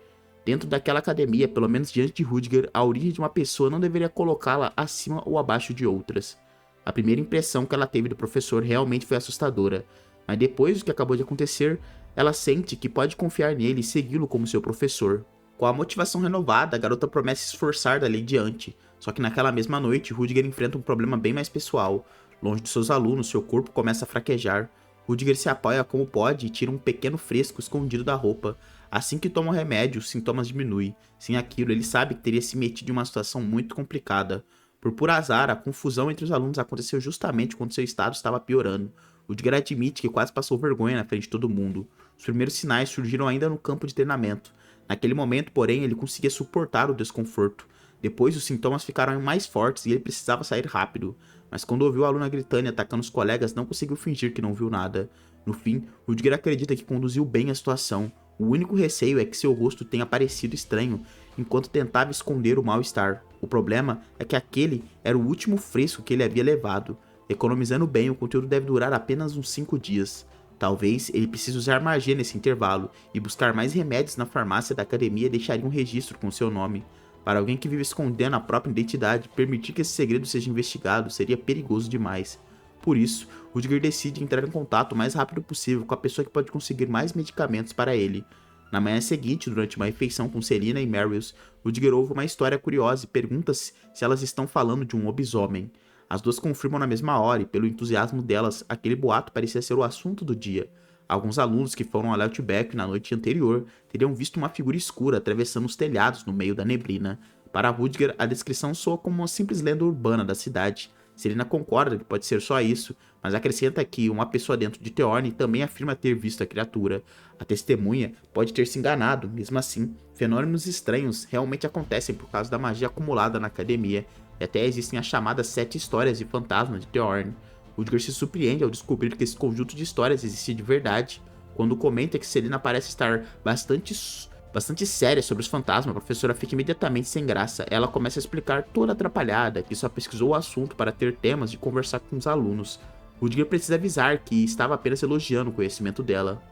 Dentro daquela academia, pelo menos diante de Rudiger, a origem de uma pessoa não deveria colocá-la acima ou abaixo de outras. A primeira impressão que ela teve do professor realmente foi assustadora, mas depois do que acabou de acontecer, ela sente que pode confiar nele e segui-lo como seu professor. Com a motivação renovada, a garota promete se esforçar dali em diante, só que naquela mesma noite, Rudiger enfrenta um problema bem mais pessoal. Longe de seus alunos, seu corpo começa a fraquejar. Rudiger se apoia como pode e tira um pequeno fresco escondido da roupa. Assim que toma o remédio, os sintomas diminuem. Sem aquilo, ele sabe que teria se metido em uma situação muito complicada. Por puro azar, a confusão entre os alunos aconteceu justamente quando seu estado estava piorando. Rudiger admite que quase passou vergonha na frente de todo mundo. Os primeiros sinais surgiram ainda no campo de treinamento. Naquele momento, porém, ele conseguia suportar o desconforto. Depois, os sintomas ficaram mais fortes e ele precisava sair rápido. Mas quando ouviu a aluna gritando e atacando os colegas, não conseguiu fingir que não viu nada. No fim, Rudiger acredita que conduziu bem a situação. O único receio é que seu rosto tenha parecido estranho enquanto tentava esconder o mal-estar. O problema é que aquele era o último fresco que ele havia levado. Economizando bem, o conteúdo deve durar apenas uns 5 dias. Talvez ele precise usar magia nesse intervalo, e buscar mais remédios na farmácia da academia deixaria um registro com seu nome. Para alguém que vive escondendo a própria identidade, permitir que esse segredo seja investigado seria perigoso demais. Por isso, Rudiger decide entrar em contato o mais rápido possível com a pessoa que pode conseguir mais medicamentos para ele. Na manhã seguinte, durante uma refeição com Celina e Marius, Rudiger ouve uma história curiosa e pergunta-se se elas estão falando de um lobisomem. As duas confirmam na mesma hora e, pelo entusiasmo delas, aquele boato parecia ser o assunto do dia. Alguns alunos que foram a Outback na noite anterior teriam visto uma figura escura atravessando os telhados no meio da neblina. Para Rudiger, a descrição soa como uma simples lenda urbana da cidade. Celina concorda que pode ser só isso, mas acrescenta que uma pessoa dentro de Theorn também afirma ter visto a criatura. A testemunha pode ter se enganado, mesmo assim, fenômenos estranhos realmente acontecem por causa da magia acumulada na academia, e até existem as chamadas 7 histórias de fantasma de Theorn. Rudiger se surpreende ao descobrir que esse conjunto de histórias existe de verdade. Quando comenta que Celina parece estar bastante séria sobre os fantasmas, a professora fica imediatamente sem graça. Ela começa a explicar toda atrapalhada, que só pesquisou o assunto para ter temas de conversar com os alunos. Rudiger precisa avisar que estava apenas elogiando o conhecimento dela.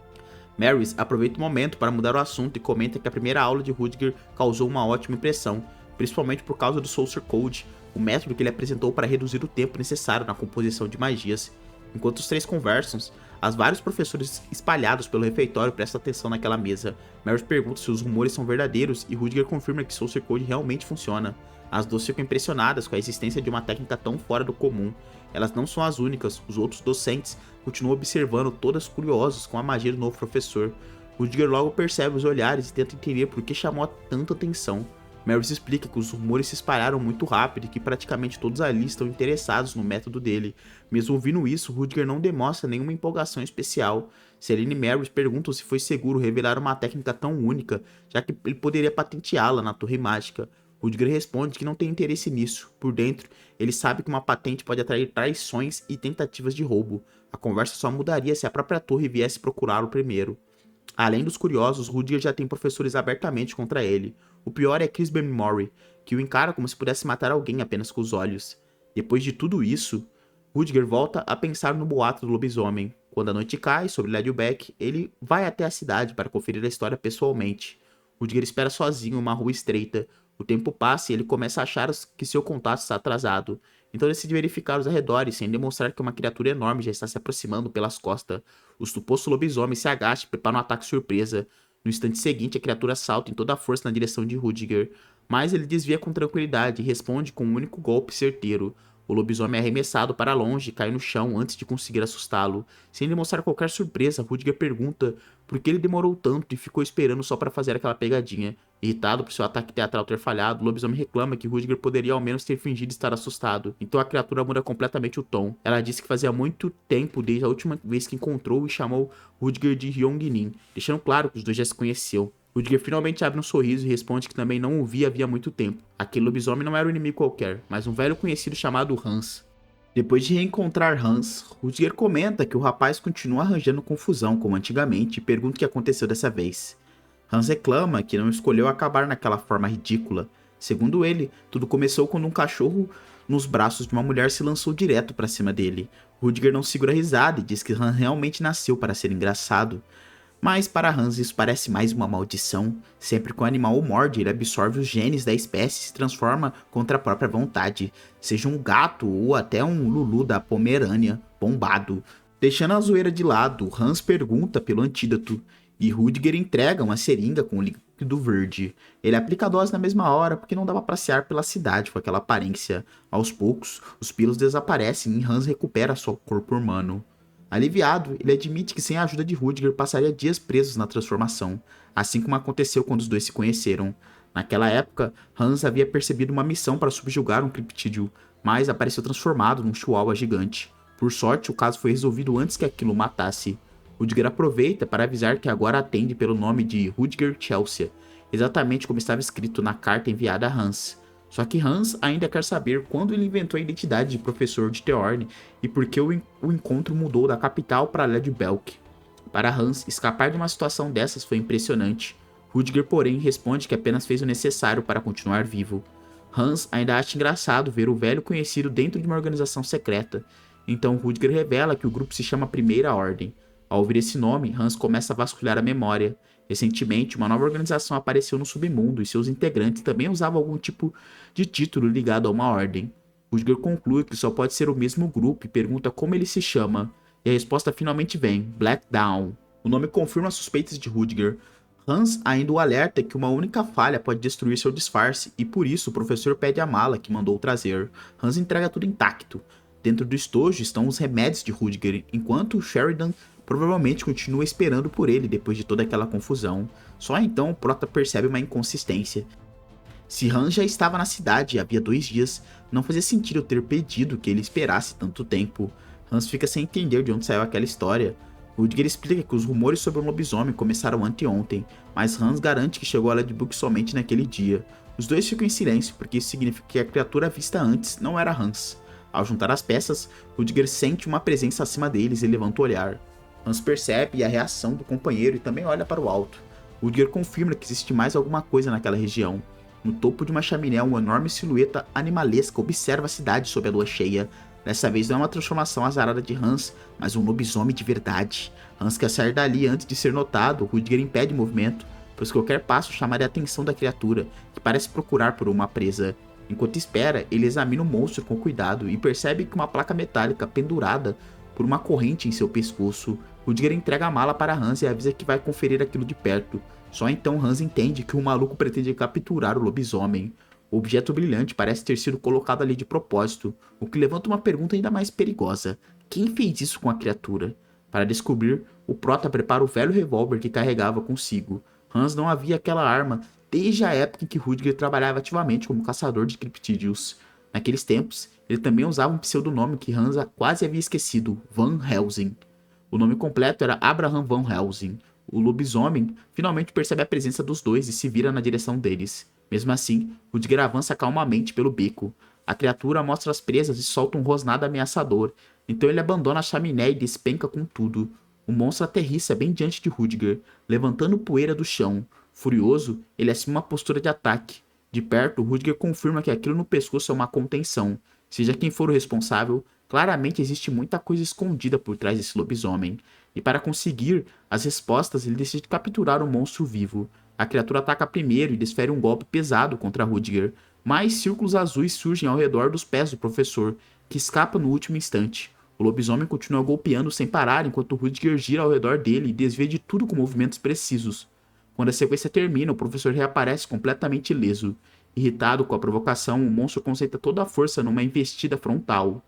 Marius aproveita o momento para mudar o assunto e comenta que a primeira aula de Rudiger causou uma ótima impressão, principalmente por causa do Sorcerer Code, o método que ele apresentou para reduzir o tempo necessário na composição de magias. Enquanto os três conversam, as vários professores espalhados pelo refeitório prestam atenção naquela mesa. Mary pergunta se os rumores são verdadeiros e Rudiger confirma que Source Code realmente funciona. As duas ficam impressionadas com a existência de uma técnica tão fora do comum. Elas não são as únicas, os outros docentes continuam observando, todas curiosos com a magia do novo professor. Rudiger logo percebe os olhares e tenta entender por que chamou tanta atenção. Mary explica que os rumores se espalharam muito rápido e que praticamente todos ali estão interessados no método dele. Mesmo ouvindo isso, Rudiger não demonstra nenhuma empolgação especial. Selene e Mary perguntam se foi seguro revelar uma técnica tão única, já que ele poderia patenteá-la na Torre Mágica. Rudiger responde que não tem interesse nisso. Por dentro, ele sabe que uma patente pode atrair traições e tentativas de roubo. A conversa só mudaria se a própria torre viesse procurá-lo primeiro. Além dos curiosos, Rudiger já tem professores abertamente contra ele. O pior é Chris Murray, que o encara como se pudesse matar alguém apenas com os olhos. Depois de tudo isso, Rudiger volta a pensar no boato do lobisomem. Quando a noite cai sobre Ladybug, ele vai até a cidade para conferir a história pessoalmente. Rudiger espera sozinho em uma rua estreita. O tempo passa e ele começa a achar que seu contato está atrasado. Então decide verificar os arredores, sem demonstrar que uma criatura enorme já está se aproximando pelas costas. O suposto lobisomem se agacha e prepara um ataque surpresa. No instante seguinte, a criatura salta em toda a força na direção de Rudiger, mas ele desvia com tranquilidade e responde com um único golpe certeiro. O lobisomem é arremessado para longe e cai no chão antes de conseguir assustá-lo. Sem demonstrar qualquer surpresa, Rudiger pergunta por que ele demorou tanto e ficou esperando só para fazer aquela pegadinha. Irritado por seu ataque teatral ter falhado, o lobisomem reclama que Rudiger poderia ao menos ter fingido estar assustado. Então a criatura muda completamente o tom. Ela disse que fazia muito tempo desde a última vez que encontrou e chamou Rudiger de Hyongnin, deixando claro que os dois já se conheciam. Rudiger finalmente abre um sorriso e responde que também não o via havia muito tempo. Aquele lobisomem não era um inimigo qualquer, mas um velho conhecido chamado Hans. Depois de reencontrar Hans, Rudiger comenta que o rapaz continua arranjando confusão como antigamente e pergunta o que aconteceu dessa vez. Hans reclama que não escolheu acabar naquela forma ridícula. Segundo ele, tudo começou quando um cachorro nos braços de uma mulher se lançou direto para cima dele. Rudiger não segura a risada e diz que Hans realmente nasceu para ser engraçado. Mas para Hans isso parece mais uma maldição. Sempre que o animal o morde, ele absorve os genes da espécie e se transforma contra a própria vontade. Seja um gato ou até um Lulu da Pomerânia, bombado. Deixando a zoeira de lado, Hans pergunta pelo antídoto. E Rudiger entrega uma seringa com líquido verde. Ele aplica a dose na mesma hora porque não dava pra passear pela cidade com aquela aparência. Aos poucos, os pelos desaparecem e Hans recupera seu corpo humano. Aliviado, ele admite que sem a ajuda de Rudiger passaria dias presos na transformação, assim como aconteceu quando os dois se conheceram. Naquela época, Hans havia percebido uma missão para subjugar um criptídeo, mas apareceu transformado num chihuahua gigante. Por sorte, o caso foi resolvido antes que aquilo o matasse. Rudiger aproveita para avisar que agora atende pelo nome de Rudiger Chelsea, exatamente como estava escrito na carta enviada a Hans. Só que Hans ainda quer saber quando ele inventou a identidade de professor de Theorn e por que o encontro mudou da capital para Ladybug. Para Hans, escapar de uma situação dessas foi impressionante. Rudiger, porém, responde que apenas fez o necessário para continuar vivo. Hans ainda acha engraçado ver o velho conhecido dentro de uma organização secreta. Então Rudiger revela que o grupo se chama Primeira Ordem. Ao ouvir esse nome, Hans começa a vasculhar a memória. Recentemente, uma nova organização apareceu no submundo e seus integrantes também usavam algum tipo de título ligado a uma ordem. Rudiger conclui que só pode ser o mesmo grupo e pergunta como ele se chama. E a resposta finalmente vem, Black Dawn. O nome confirma as suspeitas de Rudiger. Hans ainda o alerta que uma única falha pode destruir seu disfarce e por isso o professor pede a mala que mandou trazer. Hans entrega tudo intacto. Dentro do estojo estão os remédios de Rudiger, enquanto Sheridan provavelmente continua esperando por ele depois de toda aquela confusão. Só então o Prota percebe uma inconsistência. Se Hans já estava na cidade havia 2 dias, não fazia sentido ter pedido que ele esperasse tanto tempo. Hans fica sem entender de onde saiu aquela história. Rudiger explica que os rumores sobre o lobisomem começaram anteontem, mas Hans garante que chegou a Ladybug somente naquele dia. Os dois ficam em silêncio porque isso significa que a criatura vista antes não era Hans. Ao juntar as peças, Rudiger sente uma presença acima deles e levanta o olhar. Hans percebe a reação do companheiro e também olha para o alto. Rudiger confirma que existe mais alguma coisa naquela região. No topo de uma chaminé, uma enorme silhueta animalesca observa a cidade sob a lua cheia. Dessa vez não é uma transformação azarada de Hans, mas um lobisomem de verdade. Hans quer sair dali antes de ser notado, Rudiger impede o movimento, pois qualquer passo chamaria a atenção da criatura, que parece procurar por uma presa. Enquanto espera, ele examina o monstro com cuidado e percebe que uma placa metálica pendurada por uma corrente em seu pescoço. Rudiger entrega a mala para Hans e avisa que vai conferir aquilo de perto. Só então Hans entende que o maluco pretende capturar o lobisomem. O objeto brilhante parece ter sido colocado ali de propósito, o que levanta uma pergunta ainda mais perigosa. Quem fez isso com a criatura? Para descobrir, o Prota prepara o velho revólver que carregava consigo. Hans não havia aquela arma desde a época em que Rudiger trabalhava ativamente como caçador de criptídeos. Naqueles tempos, ele também usava um pseudonome que Hans quase havia esquecido, Van Helsing. O nome completo era Abraham Van Helsing. O lobisomem finalmente percebe a presença dos dois e se vira na direção deles. Mesmo assim, Rudiger avança calmamente pelo beco. A criatura mostra as presas e solta um rosnado ameaçador, então ele abandona a chaminé e despenca com tudo. O monstro aterrissa bem diante de Rudiger, levantando poeira do chão. Furioso, ele assume uma postura de ataque. De perto, Rudiger confirma que aquilo no pescoço é uma contenção. Seja quem for o responsável, claramente existe muita coisa escondida por trás desse lobisomem. E para conseguir as respostas, ele decide capturar o monstro vivo. A criatura ataca primeiro e desfere um golpe pesado contra Rudiger, mas círculos azuis surgem ao redor dos pés do professor, que escapa no último instante. O lobisomem continua golpeando sem parar enquanto Rudiger gira ao redor dele e desvia de tudo com movimentos precisos. Quando a sequência termina, o professor reaparece completamente ileso. Irritado com a provocação, o monstro concentra toda a força numa investida frontal.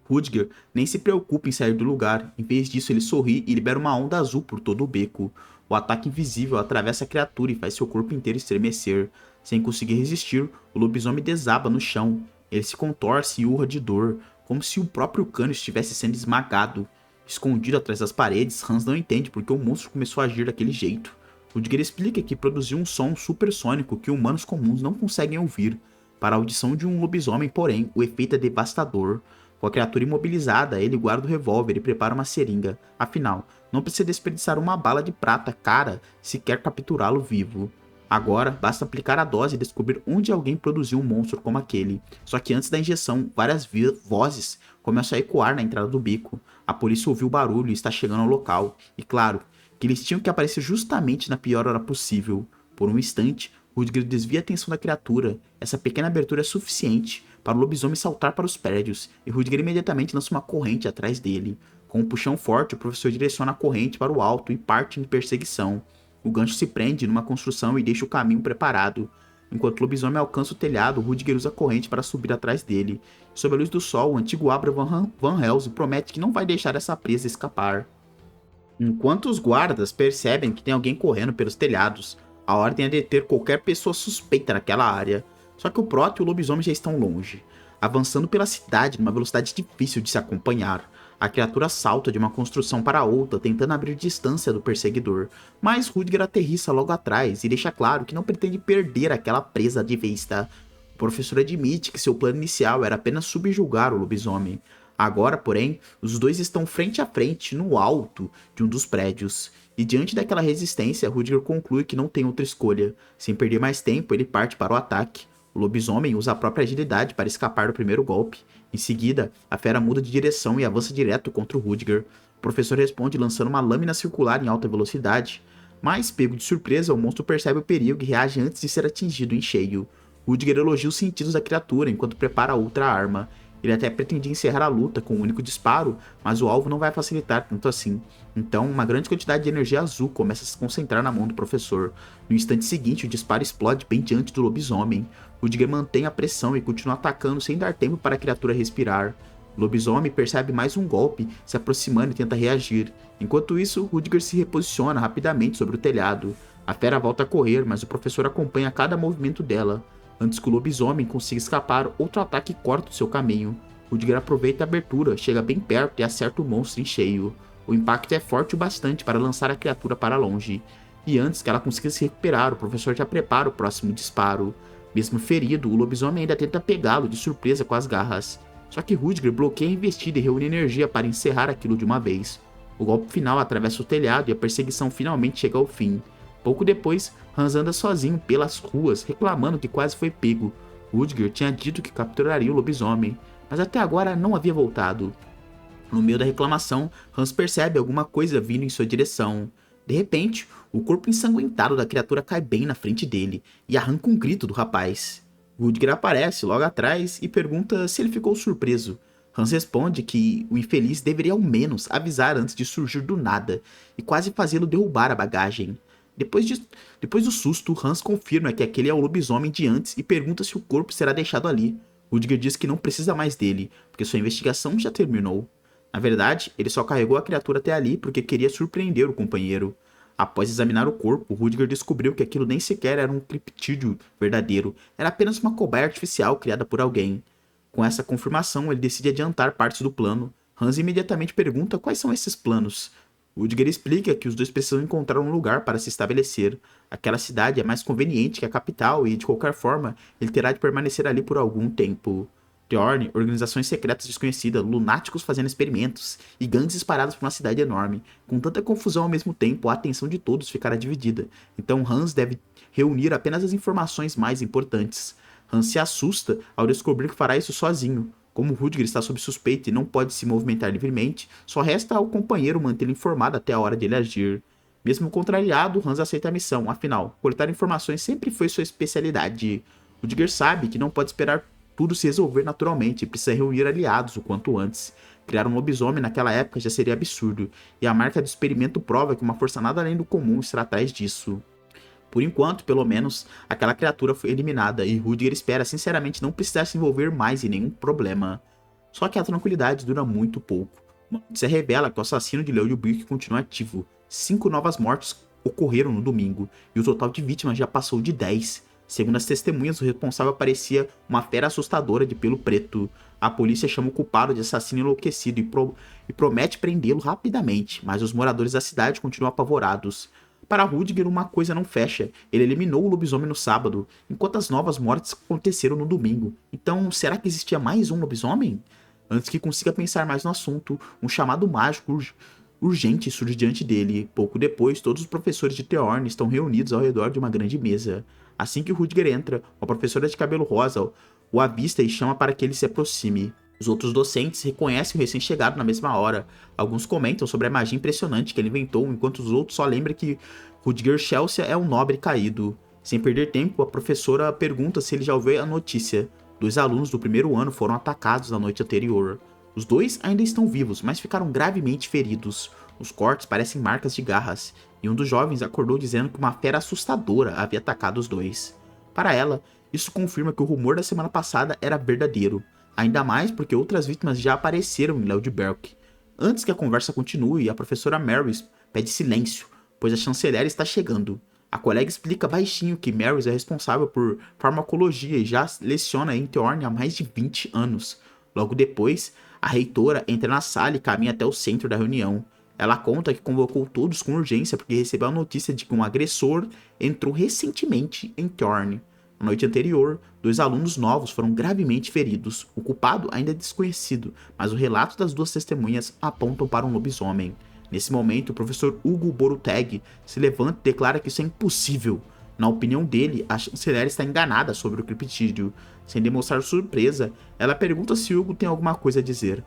Rudiger nem se preocupa em sair do lugar, em vez disso ele sorri e libera uma onda azul por todo o beco. O ataque invisível atravessa a criatura e faz seu corpo inteiro estremecer. Sem conseguir resistir, o lobisomem desaba no chão. Ele se contorce e urra de dor, como se o próprio cano estivesse sendo esmagado. Escondido atrás das paredes, Hans não entende porque o monstro começou a agir daquele jeito. Rudiger explica que produziu um som supersônico que humanos comuns não conseguem ouvir. Para a audição de um lobisomem, porém, o efeito é devastador. Com a criatura imobilizada, ele guarda o revólver e prepara uma seringa. Afinal, não precisa desperdiçar uma bala de prata cara se quer capturá-lo vivo. Agora, basta aplicar a dose e descobrir onde alguém produziu um monstro como aquele. Só que antes da injeção, várias vozes começam a ecoar na entrada do beco. A polícia ouviu o barulho e está chegando ao local. E claro, que eles tinham que aparecer justamente na pior hora possível. Por um instante, Rudiger desvia a atenção da criatura. Essa pequena abertura é suficiente para o lobisomem saltar para os prédios, e Rudiger imediatamente lança uma corrente atrás dele. Com um puxão forte, o professor direciona a corrente para o alto e parte em perseguição. O gancho se prende numa construção e deixa o caminho preparado. Enquanto o lobisomem alcança o telhado, Rudiger usa a corrente para subir atrás dele. Sob a luz do sol, o antigo Abraham Van Helsing promete que não vai deixar essa presa escapar. Enquanto os guardas percebem que tem alguém correndo pelos telhados, a ordem é deter qualquer pessoa suspeita naquela área. Só que o Prota e o lobisomem já estão longe, avançando pela cidade numa velocidade difícil de se acompanhar. A criatura salta de uma construção para outra, tentando abrir distância do perseguidor, mas Rudiger aterrissa logo atrás e deixa claro que não pretende perder aquela presa de vista. O professor admite que seu plano inicial era apenas subjugar o lobisomem. Agora, porém, os dois estão frente a frente no alto de um dos prédios. E diante daquela resistência, Rudiger conclui que não tem outra escolha. Sem perder mais tempo, ele parte para o ataque. O lobisomem usa a própria agilidade para escapar do primeiro golpe. Em seguida, a fera muda de direção e avança direto contra o Rudiger. O professor responde lançando uma lâmina circular em alta velocidade. Mas, pego de surpresa, o monstro percebe o perigo e reage antes de ser atingido em cheio. Rudiger elogia os sentidos da criatura enquanto prepara outra arma. Ele até pretendia encerrar a luta com um único disparo, mas o alvo não vai facilitar tanto assim. Então, uma grande quantidade de energia azul começa a se concentrar na mão do professor. No instante seguinte, o disparo explode bem diante do lobisomem. Rudiger mantém a pressão e continua atacando sem dar tempo para a criatura respirar. O lobisomem percebe mais um golpe, se aproximando e tenta reagir. Enquanto isso, Rudiger se reposiciona rapidamente sobre o telhado. A fera volta a correr, mas o professor acompanha cada movimento dela. Antes que o lobisomem consiga escapar, outro ataque corta o seu caminho. Rudiger aproveita a abertura, chega bem perto e acerta o monstro em cheio. O impacto é forte o bastante para lançar a criatura para longe. E antes que ela consiga se recuperar, o professor já prepara o próximo disparo. Mesmo ferido, o lobisomem ainda tenta pegá-lo de surpresa com as garras. Só que Rudiger bloqueia a investida e reúne energia para encerrar aquilo de uma vez. O golpe final atravessa o telhado e a perseguição finalmente chega ao fim. Pouco depois, Hans anda sozinho pelas ruas, reclamando que quase foi pego. Rudiger tinha dito que capturaria o lobisomem, mas até agora não havia voltado. No meio da reclamação, Hans percebe alguma coisa vindo em sua direção. De repente, o corpo ensanguentado da criatura cai bem na frente dele e arranca um grito do rapaz. Rudiger aparece logo atrás e pergunta se ele ficou surpreso. Hans responde que o infeliz deveria ao menos avisar antes de surgir do nada e quase fazê-lo derrubar a bagagem. Depois do susto, Hans confirma que aquele é o lobisomem de antes e pergunta se o corpo será deixado ali. Rudiger diz que não precisa mais dele, porque sua investigação já terminou. Na verdade, ele só carregou a criatura até ali porque queria surpreender o companheiro. Após examinar o corpo, Rudiger descobriu que aquilo nem sequer era um criptídeo verdadeiro, era apenas uma cobaia artificial criada por alguém. Com essa confirmação, ele decide adiantar partes do plano. Hans imediatamente pergunta quais são esses planos. Rudiger explica que os dois precisam encontrar um lugar para se estabelecer. Aquela cidade é mais conveniente que a capital e, de qualquer forma, ele terá de permanecer ali por algum tempo. Thorne, organizações secretas desconhecidas, lunáticos fazendo experimentos e gangues espalhados por uma cidade enorme. Com tanta confusão ao mesmo tempo, a atenção de todos ficará dividida. Então Hans deve reunir apenas as informações mais importantes. Hans se assusta ao descobrir que fará isso sozinho. Como Rudiger está sob suspeita e não pode se movimentar livremente, só resta ao companheiro mantê-lo informado até a hora de ele agir. Mesmo contrariado, Hans aceita a missão, afinal, coletar informações sempre foi sua especialidade. Rudiger sabe que não pode esperar tudo se resolver naturalmente e precisa reunir aliados o quanto antes. Criar um lobisomem naquela época já seria absurdo, e a marca do experimento prova que uma força nada além do comum estará atrás disso. Por enquanto, pelo menos, aquela criatura foi eliminada e Rudiger espera sinceramente não precisar se envolver mais em nenhum problema. Só que a tranquilidade dura muito pouco. Uma notícia revela que o assassino de Leeuwenburg continua ativo. 5 novas mortes ocorreram no domingo, e o total de vítimas já passou de 10. Segundo as testemunhas, o responsável parecia uma fera assustadora de pelo preto. A polícia chama o culpado de assassino enlouquecido e promete prendê-lo rapidamente, mas os moradores da cidade continuam apavorados. Para Rudiger, uma coisa não fecha. Ele eliminou o lobisomem no sábado, enquanto as novas mortes aconteceram no domingo. Então, será que existia mais um lobisomem? Antes que consiga pensar mais no assunto, um chamado mágico urgente surge diante dele. Pouco depois, todos os professores de Thorne estão reunidos ao redor de uma grande mesa. Assim que Rudiger entra, uma professora de cabelo rosa o avista e chama para que ele se aproxime. Os outros docentes reconhecem o recém-chegado na mesma hora. Alguns comentam sobre a magia impressionante que ele inventou, enquanto os outros só lembram que Rudiger Chelsea é um nobre caído. Sem perder tempo, a professora pergunta se ele já ouviu a notícia. 2 alunos do primeiro ano foram atacados na noite anterior. Os 2 ainda estão vivos, mas ficaram gravemente feridos. Os cortes parecem marcas de garras, e um dos jovens acordou dizendo que uma fera assustadora havia atacado os 2. Para ela, isso confirma que o rumor da semana passada era verdadeiro. Ainda mais porque outras vítimas já apareceram em Leeuwenburg. Antes que a conversa continue, a professora Maris pede silêncio, pois a chanceler está chegando. A colega explica baixinho que Maris é responsável por farmacologia e já leciona em Thorne há mais de 20 anos. Logo depois, a reitora entra na sala e caminha até o centro da reunião. Ela conta que convocou todos com urgência porque recebeu a notícia de que um agressor entrou recentemente em Thorne. Na noite anterior, 2 alunos novos foram gravemente feridos. O culpado ainda é desconhecido, mas o relato das 2 testemunhas apontam para um lobisomem. Nesse momento, o professor Hugo Boruteg se levanta e declara que isso é impossível. Na opinião dele, a chanceler está enganada sobre o criptídeo. Sem demonstrar surpresa, ela pergunta se Hugo tem alguma coisa a dizer.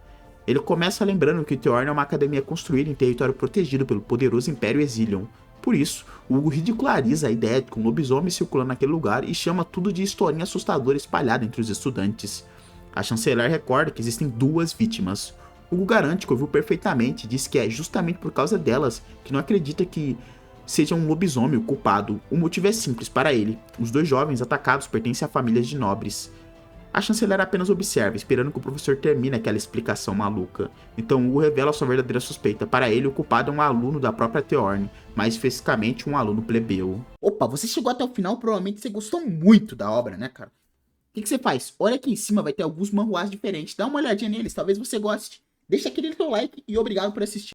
Ele começa lembrando que Thorne é uma academia construída em território protegido pelo poderoso Império Exilion. Por isso, Hugo ridiculariza a ideia de que um lobisomem circula naquele lugar e chama tudo de historinha assustadora espalhada entre os estudantes. A chanceler recorda que existem 2 vítimas. Hugo garante que ouviu perfeitamente e diz que é justamente por causa delas que não acredita que seja um lobisomem o culpado. O motivo é simples para ele. Os 2 jovens atacados pertencem a famílias de nobres. A chanceler apenas observa, esperando que o professor termine aquela explicação maluca. Então Hugo revela sua verdadeira suspeita. Para ele, o culpado é um aluno da própria Thorne, mais especificamente um aluno plebeu. Opa, você chegou até o final, provavelmente você gostou muito da obra, né, cara? O que você faz? Olha aqui em cima, vai ter alguns manhwas diferentes. Dá uma olhadinha neles, talvez você goste. Deixa aquele seu like e obrigado por assistir.